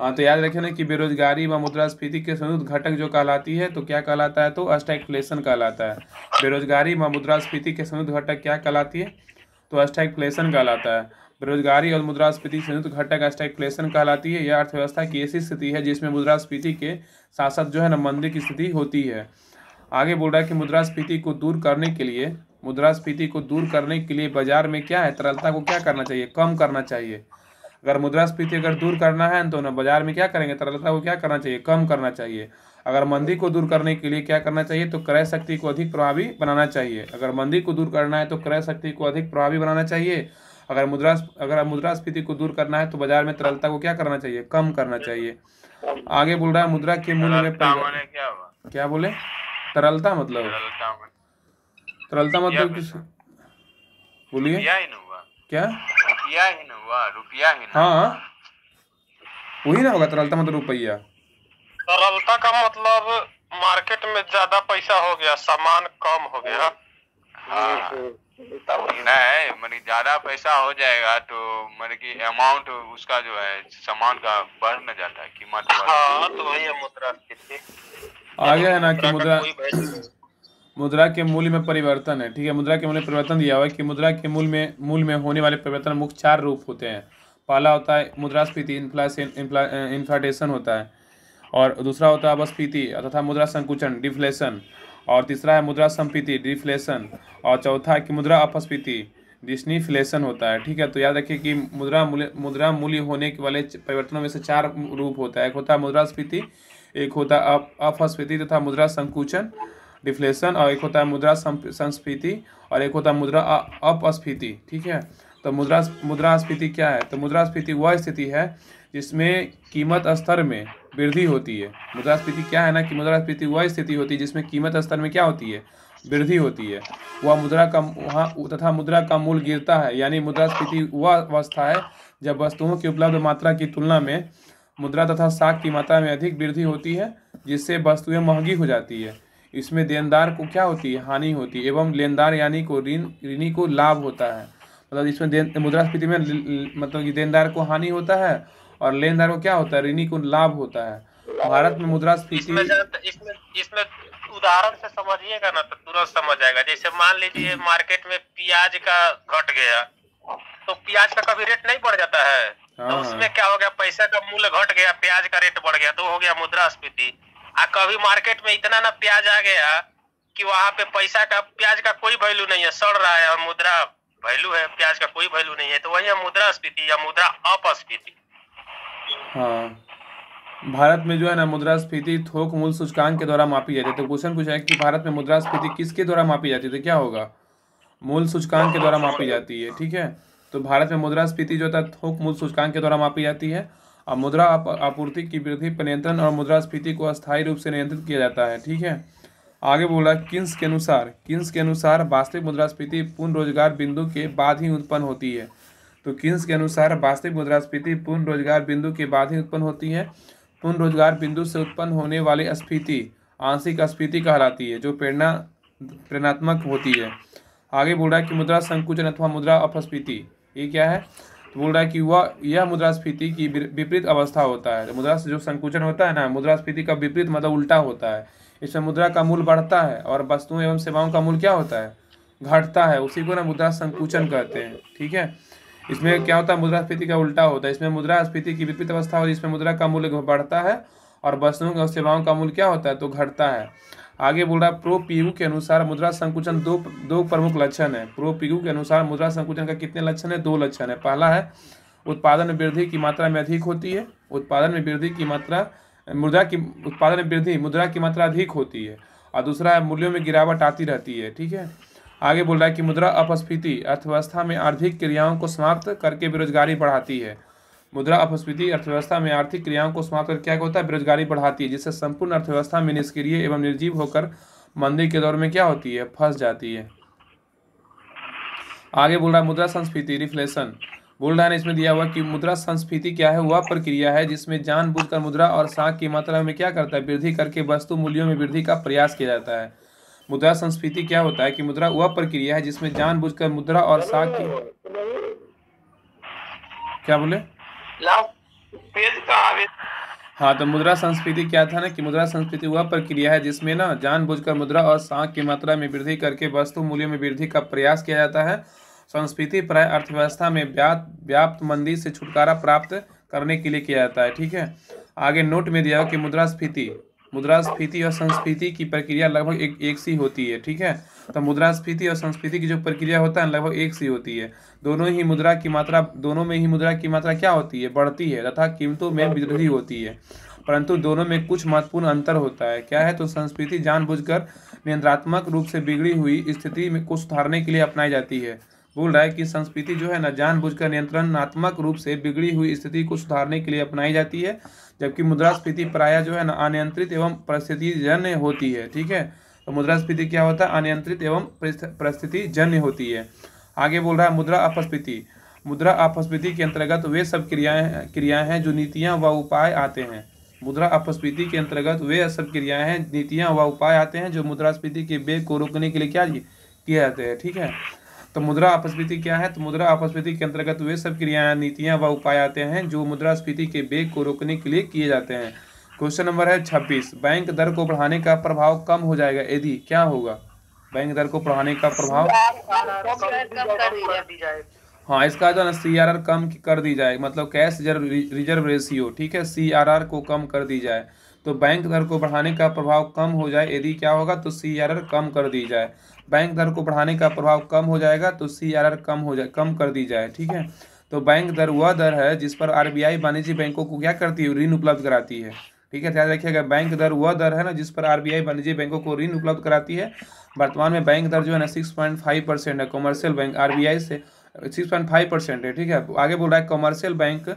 हाँ, तो याद रखें ना कि बेरोजगारी व मुद्रास्फीति के संयुक्त घटक जो कहलाती है तो क्या कहलाता है? तो स्टैगफ्लेशन कहलाता है। बेरोजगारी व मुद्रास्फीति के संयुक्त घटक क्या कहलाती है? तो स्टैगफ्लेशन कहलाता है। बेरोजगारी और मुद्रास्फीति संयुक्त घटक स्टैगफ्लेशन कहलाती है। यह अर्थव्यवस्था की ऐसी स्थिति है जिसमें मुद्रास्फीति के साथ साथ जो है ना मंदी की स्थिति होती है। आगे बोल रहा है कि मुद्रास्फीति को दूर करने के लिए बाजार में क्या है? तरलता को क्या करना चाहिए? कम करना चाहिए। अगर मुद्रास्फीति दूर करना है तो ना बाजार में क्या करेंगे? तरलता को क्या करना चाहिए? कम करना चाहिए। अगर मंदी को दूर करने के लिए क्या करना चाहिए? तो क्रय शक्ति को अधिक प्रभावी बनाना चाहिए। अगर मंदी को दूर करना है तो क्रय शक्ति को अधिक प्रभावी बनाना चाहिए। अगर मुद्रास्फीति को दूर करना है तो बाजार में तरलता को क्या करना चाहिए? कम करना चाहिए। आगे बोल रहा है मुद्रा के मूल्य में क्या बोले? तरलता मतलब किस बोलिए? क्या? रुपया। हाँ, वही ना होगा तरलता मतलब रुपया। तरलता का मतलब मार्केट में ज्यादा पैसा हो गया, सामान कम हो गया। हाँ, नहीं मतलब ज्यादा पैसा हो जाएगा तो मतलब कि अमाउंट उसका जो है सामान का बढ़ न जाता है कीमत। हाँ, तो वही है मुद्रास्फीति। आगे है ना कि मुद्रा के मूल्य में परिवर्तन है, ठीक है। मुद्रा के मूल्य में परिवर्तन दिया हुआ है कि मुद्रा के मूल्य में होने वाले परिवर्तन मुख्य 4 रूप होते हैं। पहला होता है मुद्रास्फीति, इन्फ्लेशन होता है। और दूसरा होता है अपस्फीति तथा मुद्रा संकुचन, डिफ्लेशन। और तीसरा है मुद्रा संस्फीति, डिफ्लेशन। और चौथा है कि मुद्रा अपस्फीति, डिस्निफ्लेशन होता है। ठीक है, तो याद रखिए कि मुद्रा मूल्य होने के वाले परिवर्तनों में से 4 रूप होता है। एक होता है मुद्रास्फीति, एक होता है अपस्फीति तथा मुद्रा संकुचन डिफ्लेशन, और एक होता है मुद्रा संस्फीति, और एक होता है मुद्रा अपस्फीति। ठीक है, तो मुद्रास्फीति क्या है? तो मुद्रास्फीति वह स्थिति है जिसमें कीमत स्तर में वृद्धि होती है। मुद्रास्फीति क्या है ना कि मुद्रास्फीति वह स्थिति होती है जिसमें कीमत स्तर में क्या होती है? वृद्धि होती है। वह तथा मुद्रा का मूल्य गिरता है। यानी मुद्रास्फीति वह अवस्था है जब वस्तुओं की उपलब्ध मात्रा की तुलना में मुद्रा तथा साख की मात्रा में अधिक वृद्धि होती है, जिससे वस्तुएं महंगी हो जाती है। इसमें देनदार को क्या होती है? हानि होती है, एवं लेनदार यानी को ऋणी को लाभ होता है। मतलब इसमें मुद्रास्फीति में मतलब कि देनदार को हानि होता है और लेनदार को क्या होता है? ऋणी को लाभ होता है। भारत में मुद्रास्फीति इसमें उदाहरण से समझिएगा ना तो तुरंत समझ आएगा। जैसे मान लीजिए मार्केट में प्याज का घट गया, तो प्याज का कभी रेट नहीं बढ़ जाता है, तो उसमें क्या हो गया? पैसा का मूल्य घट गया, प्याज का रेट बढ़ गया, तो हो गया मुद्रास्फीति। कभी मार्केट में इतना ना प्याज आ गया कि वहां पे प्याज का कोई वैल्यू नहीं है, सड़ रहा है, और मुद्रा वैल्यू है, प्याज का कोई वैल्यू नहीं है, तो वही है मुद्रास्फीति या मुद्रा अपस्फीति। हाँ, भारत में जो है ना मुद्रास्फीति थोक मूल्य सूचकांक के द्वारा मापी जाती है। तो क्वेश्चन पूछा है कि भारत में मुद्रास्फीति किसके द्वारा मापी जाती है? तो क्या होगा? मूल्य सूचकांक के द्वारा मापी जाती है। ठीक है, तो भारत में मुद्रास्फीति जो होता है थोक मूल्य सूचकांक के द्वारा मापी जाती है। और मुद्रा आपूर्ति की वृद्धि पर नियंत्रण और मुद्रास्फीति को अस्थायी रूप से नियंत्रित किया जाता है। ठीक है, आगे बोला किन्स के अनुसार वास्तविक मुद्रास्फीति पूर्ण रोजगार बिंदु के बाद ही उत्पन्न होती है। तो किन्स के अनुसार वास्तविक मुद्रास्फीति पूर्ण रोजगार बिंदु के बाद ही उत्पन्न होती है। पूर्ण रोजगार बिंदु से उत्पन्न होने वाली स्फीति आंशिक स्फीति कहलाती है, जो प्रेरणात्मक होती है। आगे बोल रहा है कि मुद्रा संकुचन अथवा मुद्रा अपस्फीति ये क्या है? तो बोल रहा है कि यह मुद्रास्फीति की विपरीत अवस्था होता है। तो मुद्रा से जो संकुचन होता है ना, मुद्रास्फीति का विपरीत मतलब उल्टा होता है। इसमें मुद्रा का मूल्य बढ़ता है और वस्तुओं एवं सेवाओं का मूल्य क्या होता है? घटता है। उसी को ना मुद्रा संकुचन कहते हैं। ठीक है, इसमें क्या होता है? मुद्रास्फीति का उल्टा होता है। इसमें मुद्रास्फीति की विपरीत अवस्था होती है, इसमें मुद्रा का मूल्य बढ़ता है और वस्तुओं और सेवाओं का मूल्य क्या होता है? तो घटता है। आगे बोल रहा है प्रो-पिगू के अनुसार मुद्रा संकुचन दो प्रमुख लक्षण है। प्रो-पिगू के अनुसार मुद्रा संकुचन का कितने लक्षण है? 2 लक्षण है। पहला है उत्पादन में वृद्धि की मात्रा में अधिक होती है। उत्पादन में वृद्धि की मात्रा उत्पादन में वृद्धि मुद्रा की मात्रा अधिक होती है। और दूसरा है मूल्यों में गिरावट आती रहती है। ठीक है, आगे बोल रहा है कि मुद्रा अपस्फीति अर्थव्यवस्था में आर्थिक क्रियाओं को समाप्त करके बेरोजगारी बढ़ाती है। मुद्रा अपस्फीति अर्थव्यवस्था में आर्थिक क्रियाओं को समाप्त कर क्या होता है? बेरोजगारी बढ़ाती है, जिससे संपूर्ण अर्थव्यवस्था में निष्क्रिय एवं निर्जीव होकर मंदी के दौर में क्या होती है? फंस जाती है। आगे बोल रहा है मुद्रा संस्फीति रिफ्लेशन। बोल रहा है इसमें दिया हुआ कि मुद्रा संस्फीति क्या है? वह प्रक्रिया है जिसमें जानबूझकर मुद्रा और साख की मात्रा में क्या करता है? वृद्धि करके वस्तु मूल्यों में वृद्धि का प्रयास किया जाता है। मुद्रा संस्फीति क्या होता है कि मुद्रा वह प्रक्रिया है जिसमें जानबूझकर मुद्रा और साख की क्या बोले? हाँ, तो मुद्रा संस्फीति क्या था ना कि मुद्रा संस्फीति वह प्रक्रिया है जिसमें ना जानबूझकर मुद्रा और साख की मात्रा में वृद्धि करके वस्तु मूल्यों में वृद्धि का प्रयास किया जाता है। संस्फीति प्राय अर्थव्यवस्था में व्याप्त मंदी से छुटकारा प्राप्त करने के लिए किया जाता है। ठीक है, आगे नोट में दिया हो कि मुद्रास्फीति और संस्फीति की प्रक्रिया लगभग एक सी होती है। ठीक है, तो मुद्रास्फीति और संस्फीति की जो प्रक्रिया होता है लगभग एक सी होती है। दोनों में ही मुद्रा की मात्रा क्या होती है? बढ़ती है तथा कीमतों में वृद्धि होती है, परंतु दोनों में कुछ महत्वपूर्ण अंतर होता है। क्या है? तो संस्फीति जानबूझकर नियंत्रणात्मक रूप से बिगड़ी हुई स्थिति में को सुधारने के लिए अपनाई जाती है। बोल रहा है कि संस्फीति जो है ना जानबूझकर नियंत्रणात्मक रूप से बिगड़ी हुई स्थिति को सुधारने के लिए अपनाई जाती है, जबकि मुद्रास्फीति प्रायः जो है ना अनियंत्रित एवं परिस्थितिजन्य होती है। ठीक है, तो मुद्रास्फीति क्या होता है? अनियंत्रित एवं परिस्थितिजन्य होती है। आगे बोल रहा है मुद्रा अपस्फीति के अंतर्गत वे सब क्रियाएं हैं जो नीतियां व उपाय आते हैं। मुद्रा अपस्फीति के अंतर्गत वे सब क्रियाएं हैं, नीतियां व उपाय आते हैं जो मुद्रास्फीति के वेग को रोकने के लिए क्या किए जाते हैं। ठीक है, तो मुद्रा अपस्फीति क्या है? तो मुद्रा अपस्फीति के अंतर्गत वे सब क्रियाएं, नीतियां व उपाय आते हैं जो मुद्रास्फीति के वेग को रोकने के लिए किए जाते हैं। क्वेश्चन नंबर है 26। बैंक दर को बढ़ाने का प्रभाव कम हो जाएगा यदि क्या होगा? बैंक दर को बढ़ाने का प्रभाव हाँ, इसका जो है ना CRR कम कर दी जाए, मतलब कैश रिजर्व रेशियो। ठीक है, CRR को कम कर दी जाए। तो बैंक दर को बढ़ाने का प्रभाव कम हो जाए यदि क्या होगा? तो CRR कम कर दी जाए। बैंक दर को बढ़ाने का प्रभाव कम हो जाएगा तो CRR कम कर दी जाए। ठीक है, तो बैंक दर वह दर है जिस पर RBI वाणिज्यिक बैंकों को क्या करती है, ऋण उपलब्ध कराती है। ठीक है, ध्यान रखिएगा, बैंक दर वह दर है ना जिस पर RBI वाणिज्यिक बैंकों को ऋण उपलब्ध कराती है। वर्तमान में बैंक दर जो है ना 6.5% है, कमर्शियल बैंक RBI से 6.5% है। ठीक है, आगे बोल रहा है कमर्शियल बैंक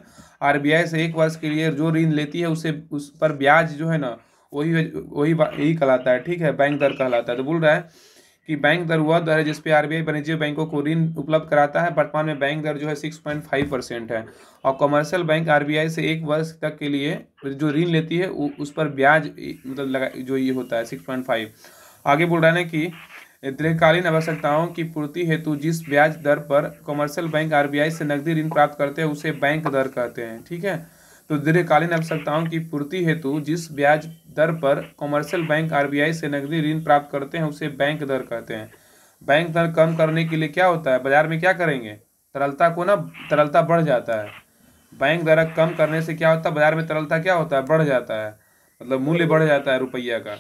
RBI से 1 वर्ष के लिए जो ऋण लेती है उस पर ब्याज जो है ना वही यही कहलाता है। ठीक है, बैंक दर कहलाता है। तो बोल रहा है कि बैंक दर वह दर है जिस पे RBI वाणिज्यिक बैंकों को ऋण उपलब्ध कराता है। वर्तमान में बैंक दर जो है 6.5% है और कमर्शियल बैंक RBI से 1 वर्ष तक के लिए जो ऋण लेती है उस पर ब्याज मतलब लगा जो ये होता है 6.5। आगे बोल रहा है ना कि दीर्घकालीन आवश्यकताओं की पूर्ति हेतु जिस ब्याज दर पर कमर्शियल बैंक RBI से नकदी ऋण प्राप्त करते हैं उसे बैंक दर कहते हैं। ठीक है, तो दीर्घकालीन आवश्यकताओं की पूर्ति हेतु जिस ब्याज दर पर कमर्शियल बैंक RBI से नकदी ऋण प्राप्त करते हैं उसे बैंक दर कहते हैं। बैंक दर कम करने के लिए क्या होता है, बाजार में क्या करेंगे, तरलता बढ़ जाता है। बैंक दर कम करने से क्या होता है, बाजार में तरलता क्या होता है, बढ़ जाता है, मतलब मूल्य बढ़ जाता है रुपया का।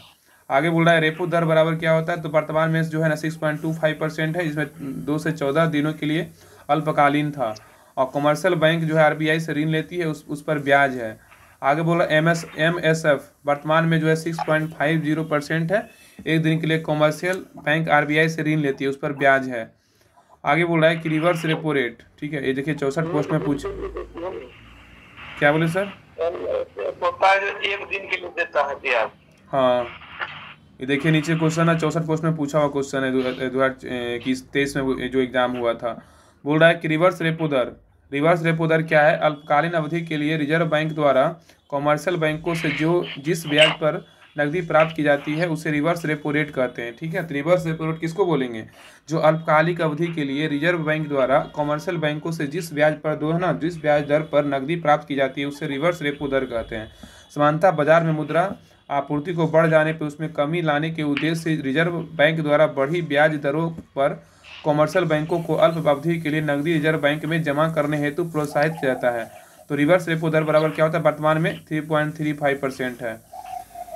आगे बोल रहा है रेपो दर बराबर क्या होता है, तो वर्तमान में जो है ना 6.25% है, इसमें 2 से 14 दिनों के लिए अल्पकालीन था और कमर्शियल बैंक जो है RBI से ऋण लेती है उस पर ब्याज है। आगे बोला MSF वर्तमान में जो है 6.50% है, 1 दिन के लिए कमर्शियल बैंक RBI से ऋण लेती है उस पर ब्याज है। आगे बोल रहा है कि रिवर्स रेपो रेट। ठीक है, ये देखिए 64 पोस्ट में पूछ क्या बोले सर, 1 दिन के लिए देता है ब्याज। हाँ, ये देखिए नीचे क्वेश्चन है, 64 पोस्ट में पूछा हुआ क्वेश्चन है 2023 में जो एग्जाम हुआ था। बोल रहा है कि रिवर्स रेपो दर क्या है, अल्पकालीन अवधि के लिए रिजर्व बैंक द्वारा कमर्शियल बैंकों से जिस ब्याज पर नकदी प्राप्त की जाती है उसे रिवर्स रेपो रेट कहते हैं। ठीक है, तो रिवर्स रेपो रेट किसको बोलेंगे, जो अल्पकालिक अवधि के लिए रिजर्व बैंक द्वारा कमर्शियल बैंकों से जिस ब्याज दर पर नकदी प्राप्त की जाती है उसे रिवर्स रेपो दर कहते हैं। सामान्यतः बाजार में मुद्रा आपूर्ति को बढ़ जाने पर उसमें कमी लाने के उद्देश्य से रिजर्व बैंक द्वारा बढ़ी ब्याज दरों पर कमर्शियल बैंकों को अल्प अवधि के लिए नकदी रिजर्व बैंक में जमा करने हेतु प्रोत्साहित किया जाता है। तो रिवर्स रेपो दर बराबर क्या होता है, वर्तमान में 3.35% है।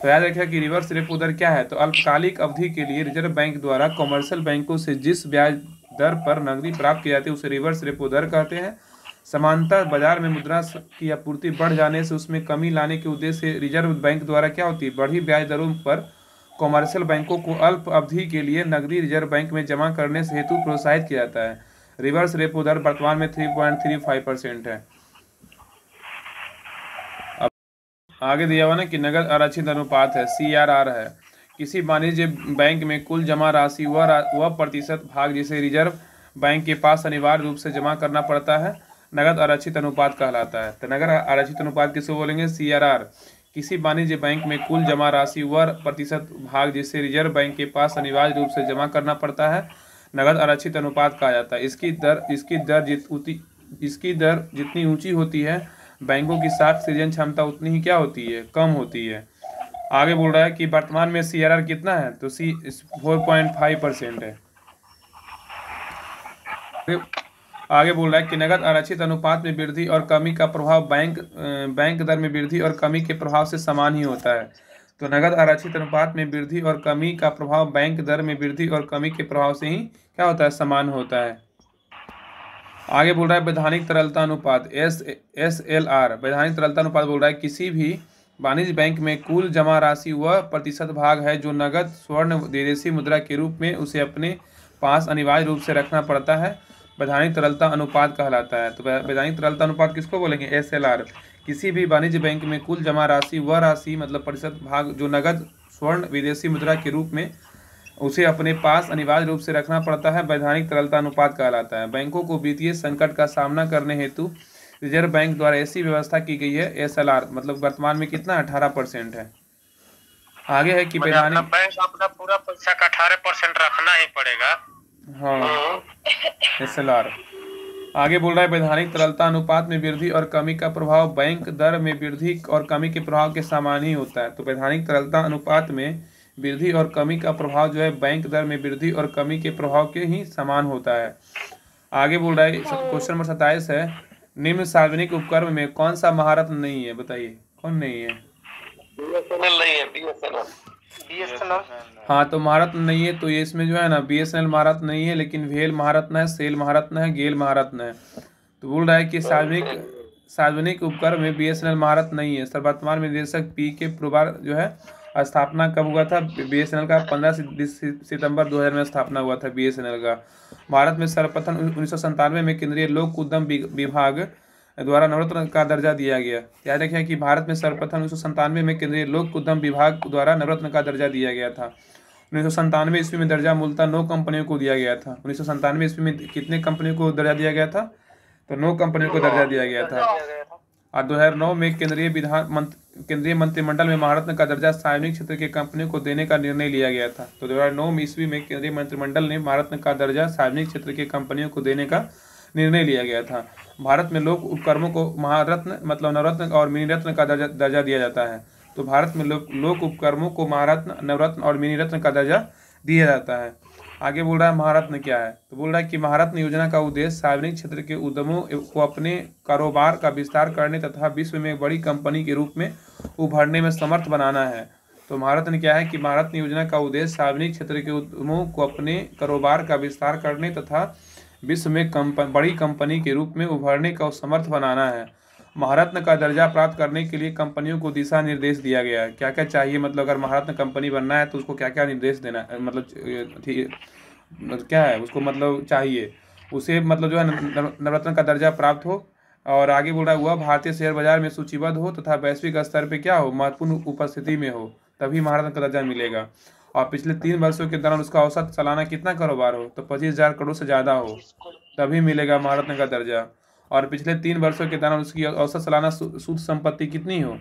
तो याद रखिए कि रिवर्स रेपो दर क्या है, तो अल्पकालिक अवधि के लिए रिजर्व बैंक द्वारा कमर्शियल बैंकों से जिस ब्याज दर पर नकदी प्राप्त की जाती है उसे रिवर्स रेपो दर कहते हैं। समानता बाजार में मुद्रा की आपूर्ति बढ़ जाने से उसमें कमी लाने के उद्देश्य से रिजर्व बैंक द्वारा क्या होती है, बढ़ी ब्याज दरों पर कमर्शियल बैंकों को अल्प अवधि के लिए नकदी रिजर्व बैंक में जमा करने से हेतु प्रोत्साहित किया जाता है। रिवर्स रेपो दर वर्तमान में 3.35% है। अब आगे दिया हुआ ना कि नगद आरक्षित अनुपात है, CRR है। किसी वाणिज्य बैंक में कुल जमा राशि वह प्रतिशत भाग जिसे रिजर्व बैंक के पास अनिवार्य रूप से जमा करना पड़ता है नगद आरक्षित अनुपात कहलाता है। तो नगद आरक्षित अनुपात किसको बोलेंगे, CRR। किसी वाणिज्य बैंक में कुल जमा राशि वह प्रतिशत भाग जिसे रिजर्व बैंक के पास अनिवार्य रूप से जमा करना पड़ता है नगद आरक्षित अनुपात कहा जाता है। इसकी दर जितनी ऊंची होती है बैंकों की साख सृजन क्षमता उतनी ही क्या होती है, कम होती है। आगे बोल रहा है कि वर्तमान में CRR कितना है, तो 4.5% है। आगे बोल रहा है कि नगद आरक्षित अनुपात में वृद्धि और कमी का प्रभाव बैंक दर में वृद्धि और कमी के प्रभाव से समान ही होता है। तो नगद आरक्षित अनुपात में वृद्धि और कमी का प्रभाव बैंक दर में वृद्धि और कमी के प्रभाव से ही क्या होता है, समान होता है। आगे बोल रहा है वैधानिक तरलता अनुपात SLR। वैधानिक तरलता अनुपात बोल रहा है किसी भी वाणिज्य बैंक में कुल जमा राशि वह प्रतिशत भाग है जो नगद स्वर्ण विदेशी मुद्रा के रूप में उसे अपने पास अनिवार्य रूप से रखना पड़ता है, वैधानिक तरलता अनुपात कहलाता है। तो वैधानिक तरलता अनुपात किसको बोलेंगे, SLR। किसी भी वाणिज्य बैंक में कुल जमा राशि वह राशि मतलब प्रतिशत भाग जो नगद स्वर्ण विदेशी मुद्रा के रूप में उसे अपने पास अनिवार्य रूप से रखना पड़ता है, वैधानिक तरलता अनुपात कहलाता है। बैंकों को वित्तीय संकट का सामना करने हेतु रिजर्व बैंक द्वारा ऐसी व्यवस्था की गई है, SLR मतलब वर्तमान में कितना 18% है। आगे है कि वैधानिक बैंक अपना पूरा पैसा का 18% रखना ही पड़ेगा। हाँ, SLR। आगे बोल रहा है वैधानिक तरलता अनुपात में वृद्धि और कमी का प्रभाव बैंक दर में वृद्धि और कमी के प्रभाव के समान ही होता है। तो वैधानिक तरलता अनुपात में वृद्धि और कमी का प्रभाव जो है बैंक दर में वृद्धि और कमी के प्रभाव के ही समान होता है। आगे बोल रहा है क्वेश्चन नंबर 27 है, निम्न सार्वजनिक उपक्रम में कौन सा महारत्न नहीं है, बताइए कौन नहीं है। BSNL नहीं है, BSNL। BSNL। हाँ, तो महारत्न नहीं है, तो ये इसमें जो है ना BSNL महारत्न नहीं है, लेकिन भेल महारत्न है, सेल महारत्न है, गेल महारत्न है। तो बोल रहा है कि सार्वजनिक उपक्रम में BSNL महारत्न नहीं है। सर्ववर्तमान में निदेशक PK पुरवार जो है स्थापना कब हुआ था BSNL का? 15 सितंबर 2000 में स्थापना हुआ था BSNL का। भारत में सर्वप्रथम 1997 में केंद्रीय लोक उद्यम विभाग द्वारा नवरत्न का दर्जा दिया गया। याद रखें कि भारत में सर्वप्रथम 1997 में केंद्रीय लोक उद्यम विभाग द्वारा नवरत्न का दर्जा दिया गया था। 1997 ईस्वी में दर्जा मूलतः 9 कंपनियों को दिया गया था। 1997 ईस्वी में कितने कंपनियों को दर्जा दिया गया था? तो 9 कंपनियों को दर्जा दिया गया था। और 2009 में केंद्रीय मंत्रिमंडल में महारत्न का दर्जा सार्वजनिक क्षेत्र के कंपनियों को देने का निर्णय लिया गया था। तो 2009 ईस्वी में केंद्रीय मंत्रिमंडल ने महारत्न का दर्जा सार्वजनिक क्षेत्र के कंपनियों को देने का निर्णय लिया गया था। भारत में लोक उपक्रमों को महारत्न मतलब नवरत्न और मिनी रत्न का दर्जा दिया जाता है। तो भारत में लोक उपक्रमों को महारत्न, नवरत्न और मिनी रत्न का दर्जा दिया जाता है। आगे बोल रहा है महारत्न क्या है? तो बोल रहा है कि महारत्न योजना का उद्देश्य सार्वजनिक क्षेत्र के उद्यमों को अपने कारोबार का विस्तार करने तथा विश्व में बड़ी कंपनी के रूप में उभरने में समर्थ बनाना है। तो महारत्न क्या है कि महारत्न योजना का उद्देश्य सार्वजनिक क्षेत्र के उद्यमों को अपने कारोबार का विस्तार करने तथा विश्व में बड़ी कंपनी के रूप में उभरने का समर्थ बनाना है। महारत्न का दर्जा प्राप्त करने के लिए कंपनियों को दिशा निर्देश दिया गया है। क्या क्या चाहिए, मतलब अगर महारत्न कंपनी बनना है तो उसको क्या क्या निर्देश देना, मतलब क्या है उसको मतलब चाहिए उसे, मतलब जो है नवरत्न का दर्जा प्राप्त हो। और आगे बोल रहा है वह भारतीय शेयर बाजार में सूचीबद्ध हो तथा वैश्विक स्तर पर क्या हो, महत्वपूर्ण उपस्थिति में हो, तभी महारत्न का दर्जा मिलेगा। और पिछले 3 वर्षों के दौरान उसका औसत सालाना कितना कारोबार हो, तो 25,000 करोड़ से ज़्यादा हो, तभी मिलेगा महारत्न का दर्जा। और पिछले 3 वर्षों के दौरान उसकी औसत सालाना शुद्ध संपत्ति कितनी हो,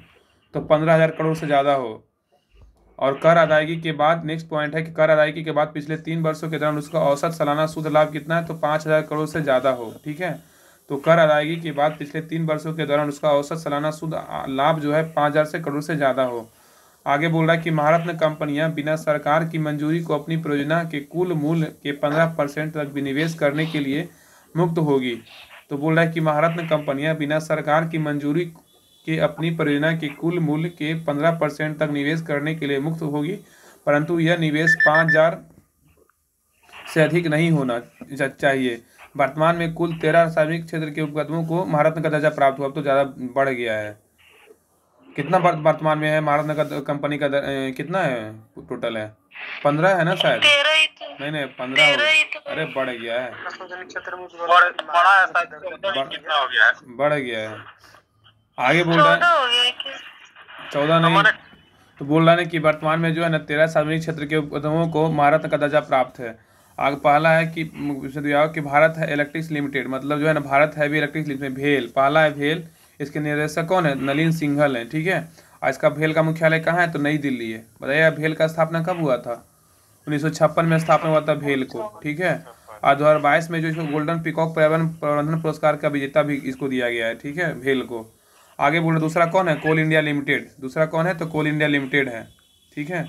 तो 15,000 करोड़ से ज़्यादा हो। और कर अदायगी के बाद, नेक्स्ट पॉइंट है कि कर अदायगी के बाद पिछले 3 वर्षों के दौरान उसका औसत सालाना शुद्ध लाभ कितना है, तो 5,000 करोड़ से ज़्यादा हो। ठीक है, तो कर अदायगी के बाद पिछले 3 वर्षों के दौरान उसका औसत सालाना शुद्ध लाभ जो है 5,000 करोड़ से ज़्यादा हो। आगे बोल रहा है कि महारत्न कंपनियां बिना सरकार की मंजूरी को अपनी परियोजना के कुल मूल्य के 15% तक विनिवेश करने के लिए मुक्त होगी। तो बोल रहा है कि महारत्न कंपनियां बिना सरकार की मंजूरी के अपनी परियोजना के कुल मूल्य के 15% तक निवेश करने के लिए मुक्त होगी, परंतु यह निवेश 5,000 से अधिक नहीं होना चाहिए। वर्तमान में कुल 13 सार्वजनिक क्षेत्र के उपक्रमों को महारत्न का दर्जा प्राप्त हुआ, अब तो ज़्यादा बढ़ गया है। कितना वर्तमान में है महारत्न का कंपनी का कितना है टोटल है? 15 है ना शायद? 13 ही तो। नहीं 15 हो, अरे बढ़ गया है, बढ़ गया है। आगे बोल रहा है 14 नहीं, तो बोल रहा है कि वर्तमान में जो है ना 13 सार्वजनिक क्षेत्र के उपक्रमों को महारत्न का दर्जा प्राप्त है। आगे पहला है कि भारत है इलेक्ट्रिक्स लिमिटेड, मतलब जो है ना भारत हैवी इलेक्ट्रिक्स लिमिटेड, भेल। पहला है भेल, इसके निदेशक कौन है? नलिन सिंघल है। ठीक है, और इसका भेल का मुख्यालय कहाँ है? तो नई दिल्ली है। बताइए भेल का स्थापना कब हुआ था? 1956 में स्थापना हुआ था भेल को। ठीक है, और 2022 में जो इसको गोल्डन पीकॉक पर्यावरण प्रबंधन पुरस्कार का विजेता भी इसको दिया गया है। ठीक है, भेल को। आगे बोल रहे दूसरा कौन है? कोल इंडिया लिमिटेड। दूसरा कौन है? तो कोल इंडिया लिमिटेड है। ठीक है,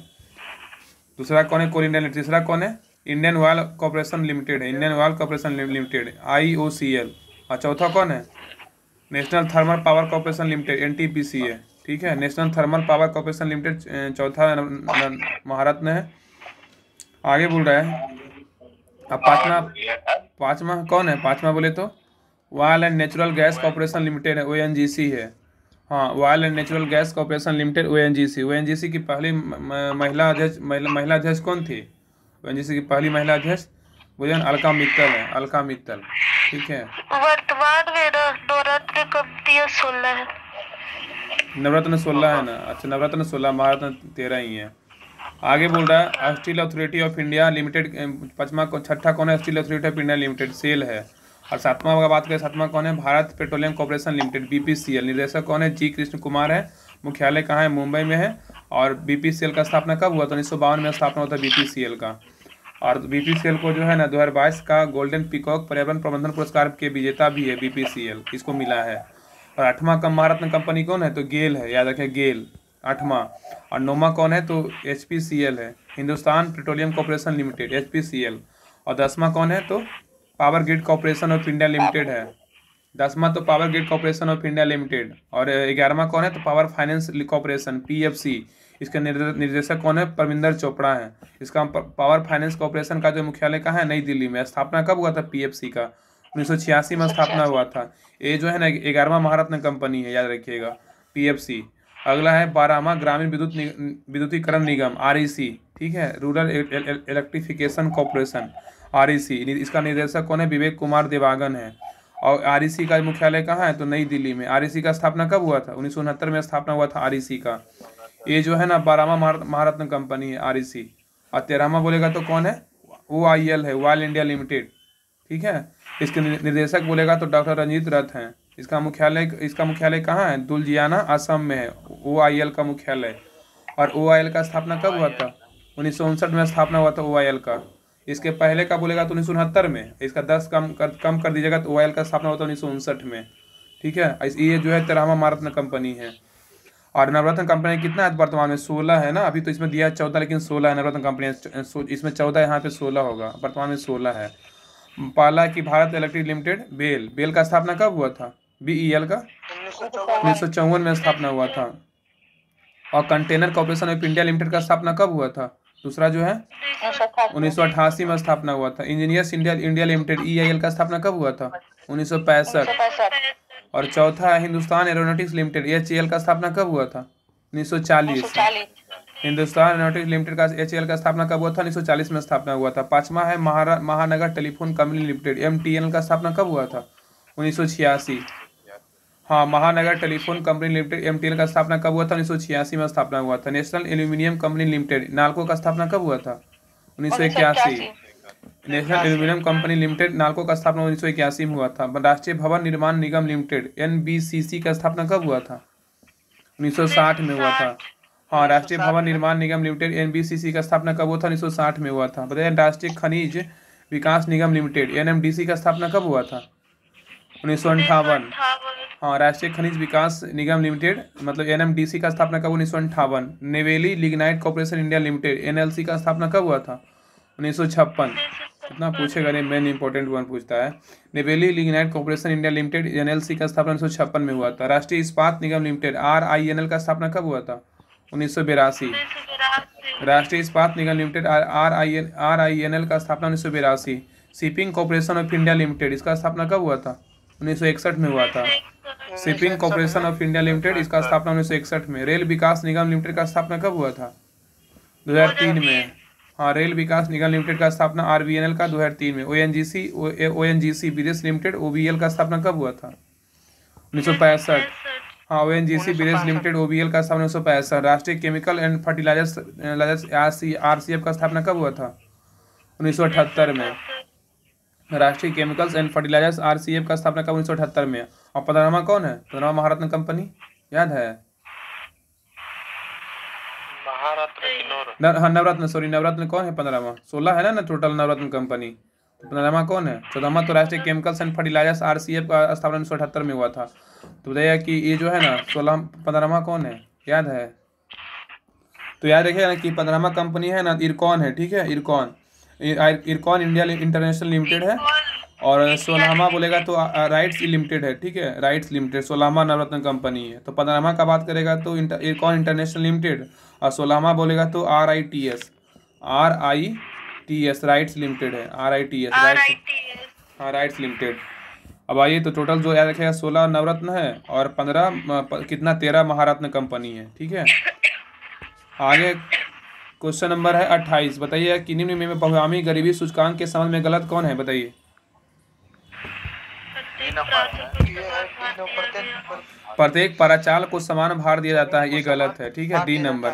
दूसरा कौन है? कोल इंडिया लिमिटेड। तीसरा कौन है? इंडियन ऑयल कॉर्पोरेशन लिमिटेड है, Indian oil corporation limited IOCL। और चौथा कौन है? National thermal power corporation limited NTPC है। ठीक है, national thermal power corporation limited चौथा महारत्न है। आगे बोल रहा है अब पाँचवा कौन है? पाँचवा बोले तो oil and natural gas corporation limited है, ONGC है। हाँ, oil and natural gas corporation limited ONGC की पहली महिला अध्यक्ष कौन थी? ONGC की पहली महिला अध्यक्ष बोले अलका मित्तल है, अलका मित्तल। ठीक है, वर्तमान में नवरत्न कंपनियां 16 है। नवरत्न 16 है ना? अच्छा, नवरत्न 16, महारत्न 13 ही है। आगे बोल रहा है Steel Authority of India Limited, छठा कौन है? Steel Authority of India Limited, SAIL है। और सातवां का बात करें, सातवां कौन है? Bharat Petroleum Corporation Limited BPCL। निर्देशक कौन है? G कृष्ण कुमार है। मुख्यालय कहाँ है? मुंबई में है। और BPCL का स्थापना कब हुआ था? 1952 में स्थापना हुआ था BPCL का। और BPCL को जो है ना 2022 का गोल्डन पीकॉक पर्यावरण प्रबंधन पुरस्कार के विजेता भी है BPCL, इसको मिला है। और 8वां महारत्न कंपनी कौन है? तो गेल है, याद रखें गेल 8वां। और 9वां कौन है? तो HPCL है, Hindustan petroleum Corporation limited HPCL। और 10वां कौन है? तो power grid corporation of India limited है। 10वां तो power grid corporation of India limited. और 11वां कौन है? तो पावर फाइनेंस कॉर्पोरेशन PFC, इसके निर्देशक कौन है? परमिंदर चोपड़ा है। इसका पावर फाइनेंस कॉर्पोरेशन का जो मुख्यालय कहाँ है? नई दिल्ली में। स्थापना कब हुआ था पीएफसी का? 1986 में स्थापना हुआ था। ये जो है ना 11वां महारत्न कंपनी है, याद रखिएगा, पीएफसी। अगला है 12वां ग्रामीण विद्युतीकरण निगम, आरईसी, ठीक है, रूरल इलेक्ट्रिफिकेशन कॉर्पोरेशन, आरईसी। इसका निर्देशक कौन है? विवेक कुमार देवागन है। और आरईसी का मुख्यालय कहाँ है? तो नई दिल्ली में। आरईसी का स्थापना कब हुआ था? 1969 में स्थापना हुआ था आरईसी का। ये जो है ना 12वां महारत्न कंपनी है आरईसी। और 13वां बोलेगा तो कौन है? OIL है, ऑयल इंडिया लिमिटेड, ठीक है। इसके निर्देशक बोलेगा तो डॉक्टर रंजीत रथ हैं। इसका मुख्यालय कहाँ है? दुलजियाना, असम में है OIL का मुख्यालय। और OIL का स्थापना कब हुआ था? 1959 में स्थापना हुआ था OIL का। इसके पहले का बोलेगा तो 1969 में। इसका 10 कम कर दीजिएगा तो OIL का स्थापना हुआ था 1959 में, ठीक है। ये जो है 13वां महारत्न कंपनी है। और नवरत्न कंपनी कितना है वर्तमान में? 16 है ना। अभी तो इसमें दिया है 14, लेकिन 16 है नवरत्न कंपनी। इसमें 14, यहाँ पे 16 होगा, वर्तमान में 16 है। पहला की भारत इलेक्ट्रिक लिमिटेड, बेल का स्थापना कब हुआ था? BEL का 1954 में स्थापना हुआ था। और container corporation of India limited का स्थापना कब हुआ था? दूसरा जो है 1988 में स्थापना हुआ था। इंजीनियर्स इंडिया लिमिटेड EIL का स्थापना कब हुआ था? 1965। और चौथा है हिंदुस्तान एरोनॉटिक्स लिमिटेड, HAL का स्थापना कब हुआ था? 1940। हिंदुस्तान एरोनॉटिक्स लिमिटेड का HAL का स्थापना कब हुआ था? 1940 में स्थापना हुआ था। पांचवा है महानगर टेलीफोन कंपनी लिमिटेड, MTNL का स्थापना कब हुआ था? 1986। हाँ, महानगर टेलीफोन कंपनी लिमिटेड MTNL का स्थापना कब हुआ था? 1986 में स्थापना हुआ था। National aluminium company limited, NALCO का स्थापना कब हुआ था? 1981। National aluminium company limited, NALCO का स्थापना 1981 में हुआ था। राष्ट्रीय भवन निर्माण निगम लिमिटेड, NBCC का स्थापना कब हुआ था? 1960 में हुआ था। हाँ, राष्ट्रीय भवन निर्माण निगम लिमिटेड NBCC का स्थापना कब हुआ था? 1960 में हुआ था। बताइए, राष्ट्रीय खनिज विकास निगम लिमिटेड NMDC का स्थापना कब हुआ था? 1958। हाँ, राष्ट्रीय खनिज विकास निगम लिमिटेड मतलब NMDC का स्थापना कब? 1958। Neyveli lignite corporation India limited NLC का स्थापना कब हुआ था? 1956। कितना पूछेगा, नहीं, मेन इंपॉर्टेंट वन पूछता है। Neyveli lignite corporation India limited NLC का स्थापना 1956 में हुआ था। राष्ट्रीय इस्पात निगम लिमिटेड RINL का स्थापना कब हुआ था? 1982। राष्ट्रीय इस्पात निगम लिमिटेड RINL का स्थापना 1982। Shipping corporation of India limited, इसका स्थापना कब हुआ था? 1961 में हुआ था। Shipping corporation of India limited, इसका स्थापना 1961 में। रेल विकास निगम लिमिटेड का स्थापना कब हुआ था? 2003 में। हाँ, रेल विकास निगम लिमिटेड का स्थापना RVNL का 2003 में। ONGC विदेश लिमिटेड OVL का स्थापना कब हुआ था? 1965। हाँ, ONGC विदेश लिमिटेड OVL का स्थापना 1965। राष्ट्रीय केमिकल एंड फर्टिलाइजर्स RCF का स्थापना कब हुआ था? 1978 में। राष्ट्रीय केमिकल्स एंड फर्टिलाइजर्स RCF का स्थापना कब? 1978 में। और 15वां कौन है? 15वां महारत्न कंपनी याद है? नवरत्न कौन है? 15वां। 16 है ना टोटल नवरत्न कंपनी। 15वां कौन है? 14वां तो राष्ट्रीय केमिकल्स एंड फर्टिलाइजर्स RCF का स्थापना 1978 में हुआ था। तो बताइए कि ये जो है ना 15वां कौन है? याद है? तो याद रखिएगा ना कि 15वां कंपनी है ना इरकॉन है, ठीक है। इरकॉन इंडिया इंटरनेशनल लिमिटेड है। और 16वां बोलेगा तो राइट्स लिमिटेड है, ठीक है, राइट्स लिमिटेड 16वां नवरत्न कंपनी है। तो 15वां का बात करेगा तो इरकॉन इंटरनेशनल लिमिटेड। और 16वां बोलेगा तो RITS राइट्स लिमिटेड है। RITS हाँ, राइट्स लिमिटेड। अब आइए, तो टोटल जो याद रखेगा 16 नवरत्न है और 15 कितना 13 महारत्न कंपनी है, ठीक है। आगे क्वेश्चन नंबर है 28। बताइए कि निम्न में बहुआयामी गरीबी सूचकांक के संबंध में गलत कौन है? बताइए। प्रत्येक पराचाल को समान भार दिया जाता है, ये गलत है, ठीक है, D नंबर।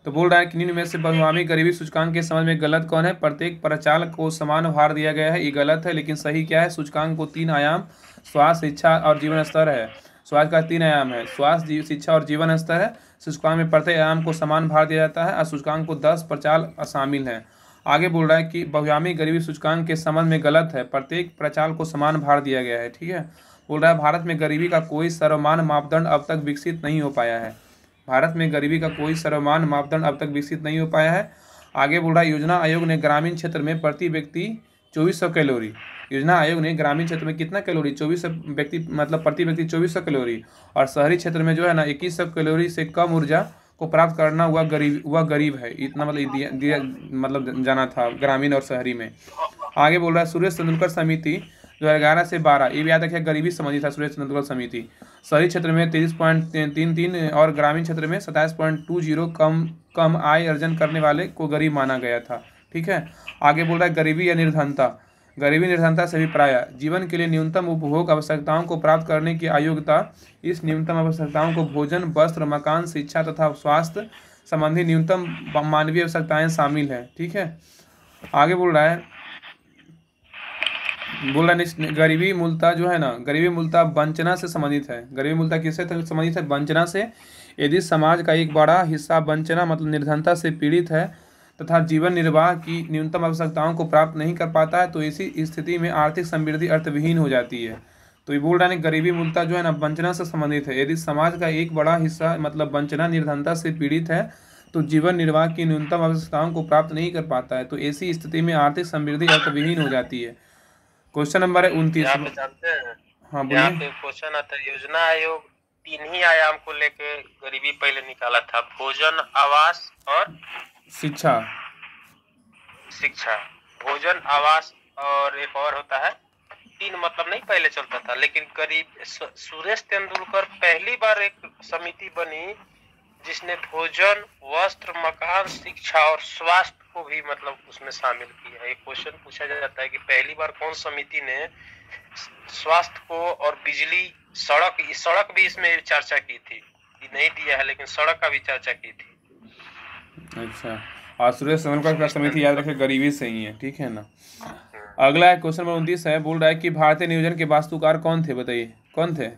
तो बोल रहा है कि निम्न में से बहुआयामी गरीबी सूचकांक के संबंध में गलत कौन है? प्रत्येक पराचाल को समान भार दिया गया है, ये गलत है। लेकिन सही क्या है? सूचकांक को 3 आयाम स्वास्थ्य, शिक्षा और जीवन स्तर है। स्वास्थ्य का 3 आयाम है, स्वास्थ्य, शिक्षा और जीवन स्तर है। सूचकांक में प्रत्येक आयाम को समान भार दिया जाता है और सूचकांक को 10 प्रचाल शामिल हैं। आगे बोल रहा है कि बहुआयामी गरीबी सूचकांक के संबंध में गलत है, प्रत्येक प्रचाल को समान भार दिया गया है, ठीक है। बोल रहा है भारत में गरीबी का कोई सर्वमान्य मापदंड अब तक विकसित नहीं हो पाया है। भारत में गरीबी का कोई सर्वमान्य मापदंड अब तक विकसित नहीं हो पाया है। आगे बोल रहा है योजना आयोग ने ग्रामीण क्षेत्र में प्रति व्यक्ति 2400 कैलोरी, योजना आयोग ने ग्रामीण क्षेत्र में कितना कैलोरी? 2400 व्यक्ति मतलब प्रति व्यक्ति 2400 कैलोरी। और शहरी क्षेत्र में जो है ना 2100 कैलोरी से कम ऊर्जा को प्राप्त करना वह गरीब है। इतना मतलब मतलब जाना था ग्रामीण और शहरी में। आगे बोल रहा है सुरेश तेंदुलकर समिति 2011 से 12, ये भी याद रखिए गरीबी संबंधी था सुरेश तेंदुलकर समिति। शहरी क्षेत्र में 23.33 और ग्रामीण क्षेत्र में 27.20 कम आय अर्जन करने वाले को गरीब माना गया था। ठीक है, आगे बोल रहा है गरीबी या निर्धनता। गरीबी निर्धनता से भी प्राय जीवन के लिए न्यूनतम उपभोग आवश्यकताओं को प्राप्त करने की अयोग्यता। इस न्यूनतम आवश्यकताओं को भोजन, वस्त्र, मकान, शिक्षा तथा स्वास्थ्य संबंधी न्यूनतम मानवीय आवश्यकताएं शामिल है। ठीक है, आगे बोल रहा है गरीबी मूलतः जो है ना, गरीबी मूलतः वंचना से संबंधित है। गरीबी मूलतः किससे संबंधित है? वंचना से। यदि समाज का एक बड़ा हिस्सा वंचना मतलब निर्धनता से पीड़ित है तथा जीवन निर्वाह की न्यूनतम आवश्यकताओं को प्राप्त नहीं कर पाता है तो इसी स्थिति में आर्थिक समृद्धि अर्थविहीन हो जाती है। तो ये बोल रहा है गरीबी मूलतः जो है ना वंचना से संबंधित है। यदि समाज का एक बड़ा हिस्सा मतलब वंचना निर्धनता से पीड़ित है तो जीवन निर्वाह की न्यूनतम आवश्यकताओं को प्राप्त नहीं कर पाता है तो ऐसी स्थिति में आर्थिक समृद्धि अर्थविहीन हो जाती है। क्वेश्चन नंबर है 29। जानते हैं हाँ यहाँ बोलिए। पे क्वेश्चन आता है, योजना आयोग 3 ही आयाम को लेके गरीबी पहले निकाला था, भोजन, आवास और शिक्षा। भोजन, आवास और एक और होता है, 3 मतलब नहीं पहले चलता था। लेकिन गरीब सुरेश तेंदुलकर पहली बार एक समिति बनी जिसने भोजन, वस्त्र, मकान, शिक्षा और स्वास्थ्य को भी मतलब उसमें शामिल किया। एक क्वेश्चन पूछा जाता है कि पहली बार कौन समिति ने स्वास्थ्य को और बिजली, सड़क भी इसमें चर्चा की थी। ये नहीं दिया है लेकिन सड़क का भी चर्चा की थी। अच्छा, और सुरेश तेंदुलकर का समिति याद रखे गरीबी से ही है। ठीक है ना। अगला है क्वेश्चन नंबर 29 है, बोल रहा है कि भारतीय नियोजन के वास्तुकार कौन थे? बताइए कौन थे?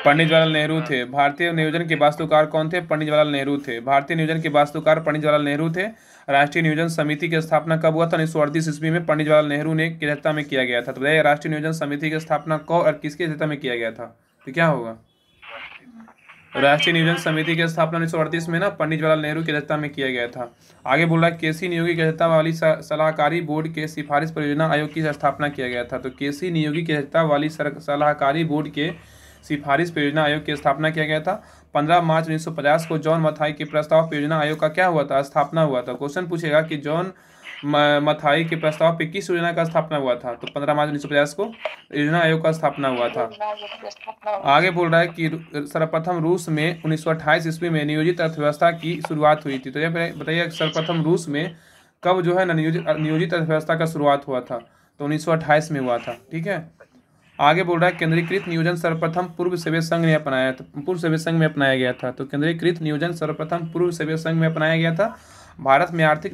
पंडित जवाहरलाल नेहरू थे। भारतीय नियोजन के वास्तुकार कौन थे? पंडित जवाहरलाल नेहरू थे। भारतीय नियोजन के वास्तुकार पंडित जवाहरलाल नेहरू थे। राष्ट्रीय नियोजन समिति की स्थापना कब हुआ था? 1938 ईस्वी में पंडित जवाहरलाल नेहरू ने की अध्यक्षता में किया गया था। तो बताइए राष्ट्रीय नियोजन समिति की स्थापना कब और किसकी अध्यक्षता में किया गया था? तो क्या होगा? राष्ट्रीय नियोजन समिति की स्थापना 1938 में ना पंडित जवाहरलाल नेहरू की अध्यक्षता में किया गया था। आगे बोल रहा है केसी नियोगी की अध्यक्षता वाली सलाहकारी बोर्ड के सिफारिश परियोजना आयोग की स्थापना किया गया था। तो केसी नियोगी की अध्यक्षता वाली सलाहकारी बोर्ड के सिफारिश परियोजना आयोग की स्थापना किया गया था। 15 मार्च 1950 को जॉन मथाई के प्रस्ताव परियोजना आयोग का क्या हुआ था? स्थापना हुआ था। क्वेश्चन पूछेगा कि जॉन मथाई के प्रस्ताव पे किस योजना का स्थापना हुआ था? तो 15 मार्च 1950 को योजना आयोग का स्थापना हुआ था। आगे बोल रहा है कि सर्वप्रथम रूस में 1928 ईस्वी में नियोजित अर्थव्यवस्था की शुरुआत हुई थी। तो ये बताइए सर्वप्रथम रूस में कब जो है ना नियोजित अर्थव्यवस्था का शुरुआत हुआ था? तो 1928 में हुआ था। ठीक है, आगे बोल रहा है केंद्रीकृत नियोजन सर्वप्रथम पूर्व सोवियत संघ ने अपनाया था। पूर्व सोवियत संघ में अपनाया गया था। तो केंद्रीकृत नियोजन सर्वप्रथम पूर्व सोवियत संघ में अपनाया गया था। भारत में आर्थिक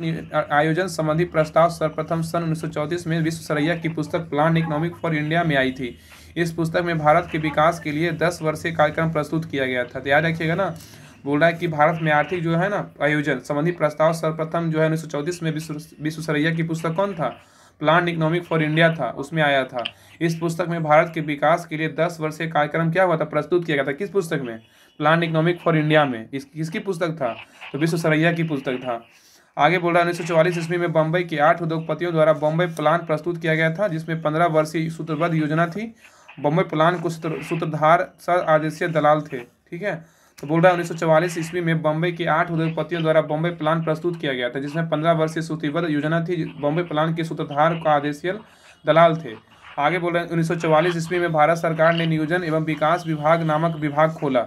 आयोजन संबंधी प्रस्ताव सर्वप्रथम सन 1934 में विश्वेश्वरैया की पुस्तक प्लान इकोनॉमिक फॉर इंडिया में आई थी। इस पुस्तक में भारत के विकास के लिए 10 वर्षीय कार्यक्रम प्रस्तुत किया गया था। तो याद रखिएगा ना, बोल रहा है कि भारत में आर्थिक जो है ना आयोजन संबंधी प्रस्ताव सर्वप्रथम जो है 1934 में विश्वेश्वरैया की पुस्तक कौन था? प्लान इकोनॉमिक फॉर इंडिया था, उसमें आया था। इस पुस्तक में भारत के विकास के लिए 10 वर्षीय कार्यक्रम क्या हुआ था? प्रस्तुत किया गया था। किस पुस्तक में? प्लान इकोनॉमिक फॉर इंडिया में। किसकी पुस्तक था? तो विश्वेश्वरैया की पुस्तक था। आगे बोल रहा है 1944 ईस्वी में बम्बई के 8 उद्योगपतियों द्वारा बम्बई प्लान प्रस्तुत किया गया था जिसमें 15 वर्षीय सूत्रबद्ध योजना थी। बम्बई प्लान को सूत्रधार सर आदेशीय दलाल थे। ठीक है, तो बोल रहा है 1944 ईस्वी में बम्बई के 8 उद्योगपतियों द्वारा बम्बई प्लान प्रस्तुत किया गया था जिसमें 15 वर्षीय सूचीबद्ध योजना थी। बम्बई प्लान के सूत्रधार का आदेशीय दलाल थे। आगे बोल रहे हैं 1944 ईस्वी में भारत सरकार ने नियोजन एवं विकास विभाग नामक विभाग खोला।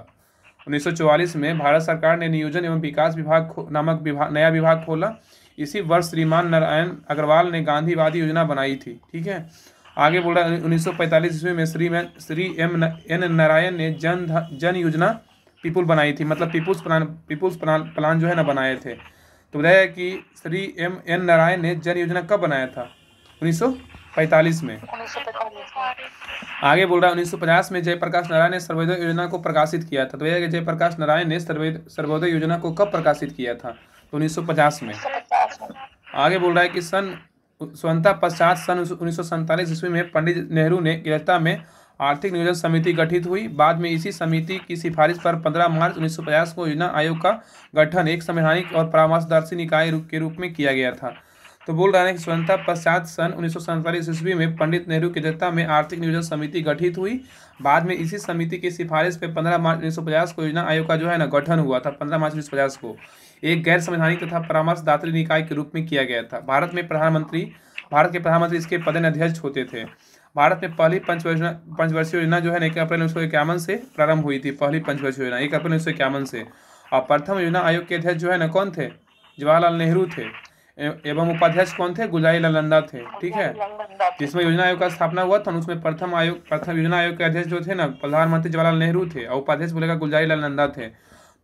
1944 में भारत सरकार ने नियोजन एवं विकास विभाग नामक नया विभाग खोला। इसी वर्ष श्रीमान नारायण अग्रवाल ने गांधीवादी योजना बनाई थी। ठीक है, आगे बोल रहा है 1945 ईस्वी में श्री एन नारायण ने जन योजना पीपुल बनाई थी, मतलब पीपुल्स प्लान जो है ना बनाए थे। तो बताया कि श्री एन नारायण ने जन योजना कब बनाया था? 1945 में। आगे बोल रहा है 1950 में जयप्रकाश नारायण ने सर्वोदय योजना को प्रकाशित किया था। तो यह जयप्रकाश नारायण ने सर्वोदय योजना को कब प्रकाशित किया था? तो 1950 में। आगे बोल रहा है कि स्वतंत्रता पश्चात सन 1947 ईस्वी में पंडित नेहरू ने की अध्यक्षता में आर्थिक नियोजन समिति गठित हुई। बाद में इसी समिति की सिफारिश पर 15 मार्च 1950 को योजना आयोग का गठन एक संवैधानिक और परामर्शदर्शी निकाय के रूप में किया गया था। तो बोल रहा है कि स्वतंत्रता पश्चात सन 1947 ईस्वी में पंडित नेहरू की अध्यक्षता में आर्थिक नियोजन समिति गठित हुई। बाद में इसी समिति की सिफारिश पे 15 मार्च 1950 को योजना आयोग का जो है ना गठन हुआ था। 15 मार्च 1950 को एक गैर संवैधानिक तथा परामर्शदात्री निकाय के रूप में किया गया था। भारत के प्रधानमंत्री इसके पदेनाध्यक्ष होते थे। भारत में पहली पंचवर्षीय योजना जो है ना 1 अप्रैल 1951 से प्रारंभ हुई थी। पहली पंचवर्षीय योजना 1 अप्रैल 1951 से। और प्रथम योजना आयोग के अध्यक्ष जो है ना कौन थे? जवाहरलाल नेहरू थे। एवं उपाध्यक्ष कौन थे? गुलजारीलाल नंदा थे। ठीक है, जिसमें योजना आयोग का स्थापना हुआ था उसमें प्रथम योजना आयोग के अध्यक्ष जो थे ना प्रधानमंत्री जवाहरलाल नेहरू थे और उपाध्यक्ष बोलेगा गुलजारीलाल नंदा थे।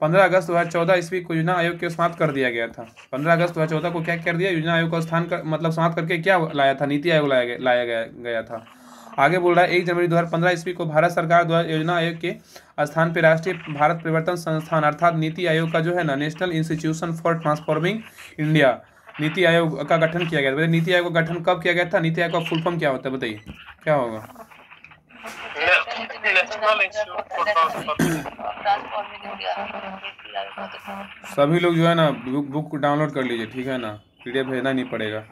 15 अगस्त 2014 ईस्वी को योजना आयोग को समाप्त कर दिया गया था। 15 अगस्त 2014 को क्या कर दिया? योजना आयोग का समाप्त करके क्या लाया था? नीति आयोग लाया गया था। आगे बोल रहा है 1 जनवरी 2015 ईस्वी को भारत सरकार द्वारा योजना आयोग के स्थान पर राष्ट्रीय भारत परिवर्तन संस्थान अर्थात नीति आयोग का जो है ना national institution for transforming India NITI Aayog का गठन किया गया था। नीति आयोग का गठन कब किया गया था? नीति आयोग का फुल फॉर्म क्या होता है बताइए, क्या होगा? सभी लोग जो है ना बुक डाउनलोड कर लीजिए, ठीक है ना, PDF भेजना नहीं पड़ेगा।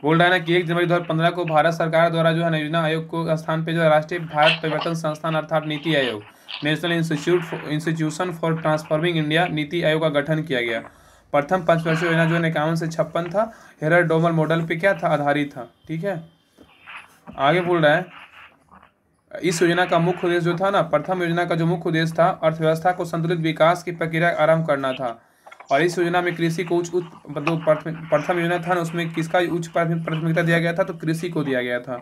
बोल रहा है ना कि 1 जनवरी 2015 को भारत सरकार द्वारा जो है ना योजना आयोग को स्थान पे जो है राष्ट्रीय भारत परिवर्तन संस्थान अर्थात NITI Aayog national institution for transforming India NITI Aayog का गठन किया गया। प्रथम पंचवर्षीय योजना जो है 51 से 56 था। हेरर डोमर मॉडल पे क्या था? आधारित था। ठीक है, आगे बोल रहा है इस योजना का मुख्य उद्देश्य जो था ना, प्रथम योजना का जो मुख्य उद्देश्य था अर्थव्यवस्था को संतुलित विकास की प्रक्रिया आरंभ करना था। और इस योजना में कृषि को प्रथम योजना था ना उसमें किसका उच्च प्राथमिकता दिया गया था? तो कृषि को दिया गया था।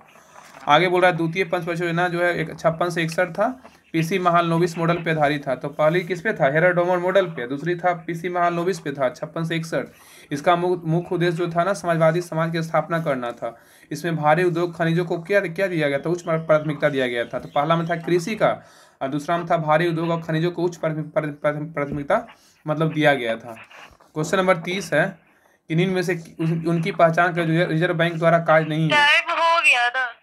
आगे बोल रहा है द्वितीय पंचवर्षीय योजना जो है 56 से 61 था। PC महालनोबिस मॉडल पे आधारित था। तो पहली किस पे था? हेरर डोमर मॉडल पे। दूसरी था PC महालनोबिस पे था 56 से 61। इसका मुख्य उद्देश्य जो था ना समाजवादी समाज की स्थापना करना था। इसमें भारी उद्योग खनिजों को क्या दिया गया था? उच्च प्राथमिकता दिया गया था। तो पहला में था कृषि का और दूसरा में था भारी उद्योग और खनिजों को उच्च प्राथमिकता दिया गया था। क्वेश्चन नंबर 30 है कि निम्न में से उनकी पहचान कर रिजर्व बैंक द्वारा कार्य नहीं है।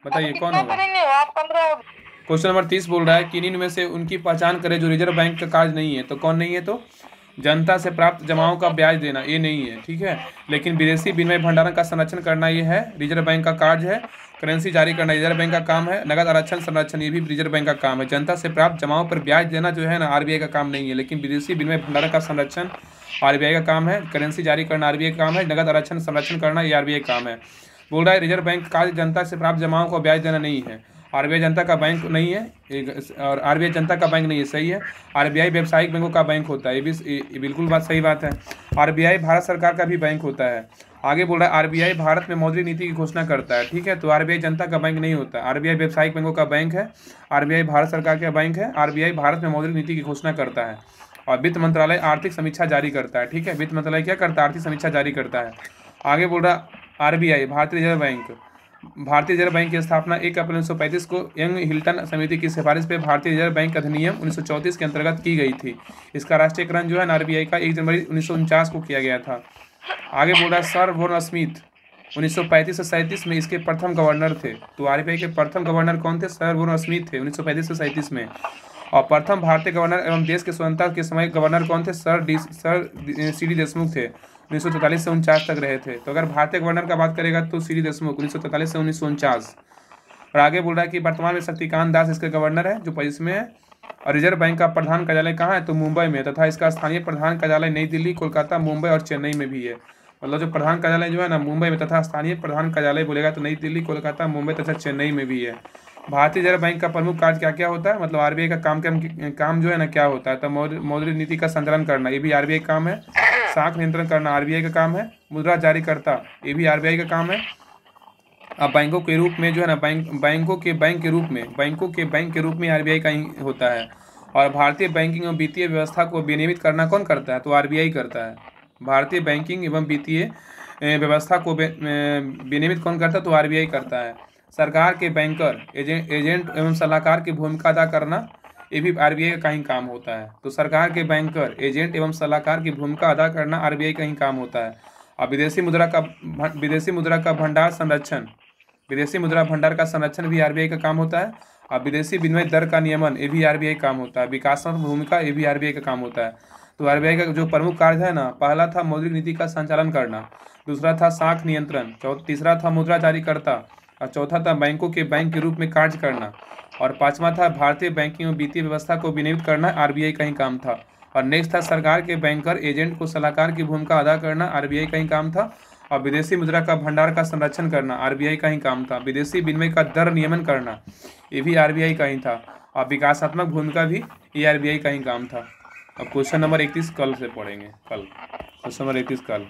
बताइए कौन होगा? क्वेश्चन नंबर 30 बोल रहा है कि निम्न में से उनकी पहचान करे जो रिजर्व बैंक का कार्य नहीं है। तो कौन नहीं है? तो जनता से प्राप्त जमाओं का ब्याज देना, ये नहीं है। ठीक है, लेकिन विदेशी विनिमय भंडारण का संरक्षण करना ये है रिजर्व बैंक का कार्य है। करेंसी जारी करना रिजर्व बैंक का काम है। नगद आरक्षण संरक्षण ये भी रिजर्व बैंक का काम है। जनता से प्राप्त जमाओं पर ब्याज देना जो है ना RBI का काम नहीं है, लेकिन विदेशी विनिमय भंडारण का संरक्षण RBI का काम है। करेंसी जारी करना RBI का काम है। नगद आरक्षण संरक्षण करना ये RBI का काम है। बोल रहा है रिजर्व बैंक का कार्य जनता से प्राप्त जमाओं को ब्याज देना नहीं है। RBI जनता का बैंक नहीं है और RBI जनता का बैंक नहीं है, सही है। RBI व्यावसायिक बैंकों का बैंक होता है, ये बिल्कुल बात सही बात है। RBI भारत सरकार का भी बैंक होता है। आगे बोल रहा है RBI भारत में मौद्रिक नीति की घोषणा करता है। ठीक है, तो RBI जनता का बैंक नहीं होता। RBI व्यावसायिक बैंकों का बैंक है। RBI भारत सरकार का बैंक है। RBI भारत में मौद्रिक नीति की घोषणा करता है और वित्त मंत्रालय आर्थिक समीक्षा जारी करता है। ठीक है, वित्त मंत्रालय क्या करता है? आर्थिक समीक्षा जारी करता है। आगे बोल रहा RBI भारतीय रिजर्व बैंक। भारतीय रिजर्व बैंक की स्थापना 1 अप्रैल 1935 को यंग हिल्टन समिति की सिफारिश पर भारतीय रिजर्व बैंक अधिनियम 1934 के अंतर्गत की गई थी। इसका राष्ट्रीयकरण जो है RBI का 1 जनवरी 1949 को किया गया था। आगे बोल रहा है सर वॉरेन स्मिथ 1935 से 37 में इसके प्रथम गवर्नर थे। तो RBI के प्रथम गवर्नर कौन थे? सर वॉरेन स्मिथ थे 1935 से 37 में। और प्रथम भारतीय गवर्नर एवं देश के स्वतंत्रता के समय गवर्नर कौन थे? सर CD देशमुख थे। 1943 से 49 तक रहे थे। तो अगर भारतीय गवर्नर का बात करेगा तो CD देशमुख 1943 से 1949। और आगे बोल रहा है कि वर्तमान में शक्तिकांत दास इसके गवर्नर है जो 25 में है। और रिजर्व बैंक का प्रधान कार्यालय कहाँ है? तो मुंबई में, तथा इसका स्थानीय प्रधान कार्यालय नई दिल्ली, कोलकाता, मुंबई और चेन्नई में भी है। मतलब जो प्रधान कार्यालय जो है ना मुंबई में तथा स्थानीय प्रधान कार्यालय बोलेगा तो नई दिल्ली, कोलकाता, मुंबई तथा चेन्नई में भी है। भारतीय रिजर्व बैंक का प्रमुख कार्य क्या क्या होता है? मतलब RBI का काम जो है ना क्या होता है? तो मौद्रिक नीति का संचालन करना ये भी RBI का काम है। साख नियंत्रण करना RBI का काम है। मुद्रा जारी करता ये भी RBI का काम है। अब बैंकों के रूप में जो है ना बैंकों के बैंक के रूप में RBI का ही होता है। और भारतीय बैंकिंग एवं वित्तीय व्यवस्था को विनियमित करना कौन करता है? तो RBI करता है। भारतीय बैंकिंग एवं वित्तीय व्यवस्था को विनियमित कौन करता है? तो RBI करता है। सरकार के बैंकर एजेंट एवं सलाहकार की भूमिका अदा करना ये भी RBI का ही काम होता है। तो सरकार के बैंकर एजेंट एवं सलाहकार की भूमिका अदा करना RBI का ही काम होता है। और विदेशी मुद्रा का भंडार का संरक्षण भी RBI का काम होता है। और विदेशी विनिमय दर का नियमन ये भी RBI काम होता है। विकासात्मक भूमिका ये भी RBI का काम होता है। तो RBI का जो प्रमुख कार्य है ना, पहला था मौद्रिक नीति का संचालन करना, दूसरा था साख नियंत्रण, तीसरा था मुद्रा जारी करता, और चौथा था बैंकों के बैंक के रूप में कार्य करना, और पांचवा था भारतीय बैंकिंग और वित्तीय व्यवस्था को विनियमित करना, आरबीआई का ही काम था। और नेक्स्ट था सरकार के बैंकर एजेंट को सलाहकार की भूमिका अदा करना, आरबीआई का ही काम था। और विदेशी मुद्रा का भंडार का संरक्षण करना आरबीआई का ही काम था। विदेशी विनिमय का दर नियमन करना ये भी आरबीआई का ही था। और विकासात्मक भूमिका भी ये आरबीआई का ही काम था। अब क्वेश्चन नंबर 31 कल से पढ़ेंगे, कल क्वेश्चन नंबर 31 कल।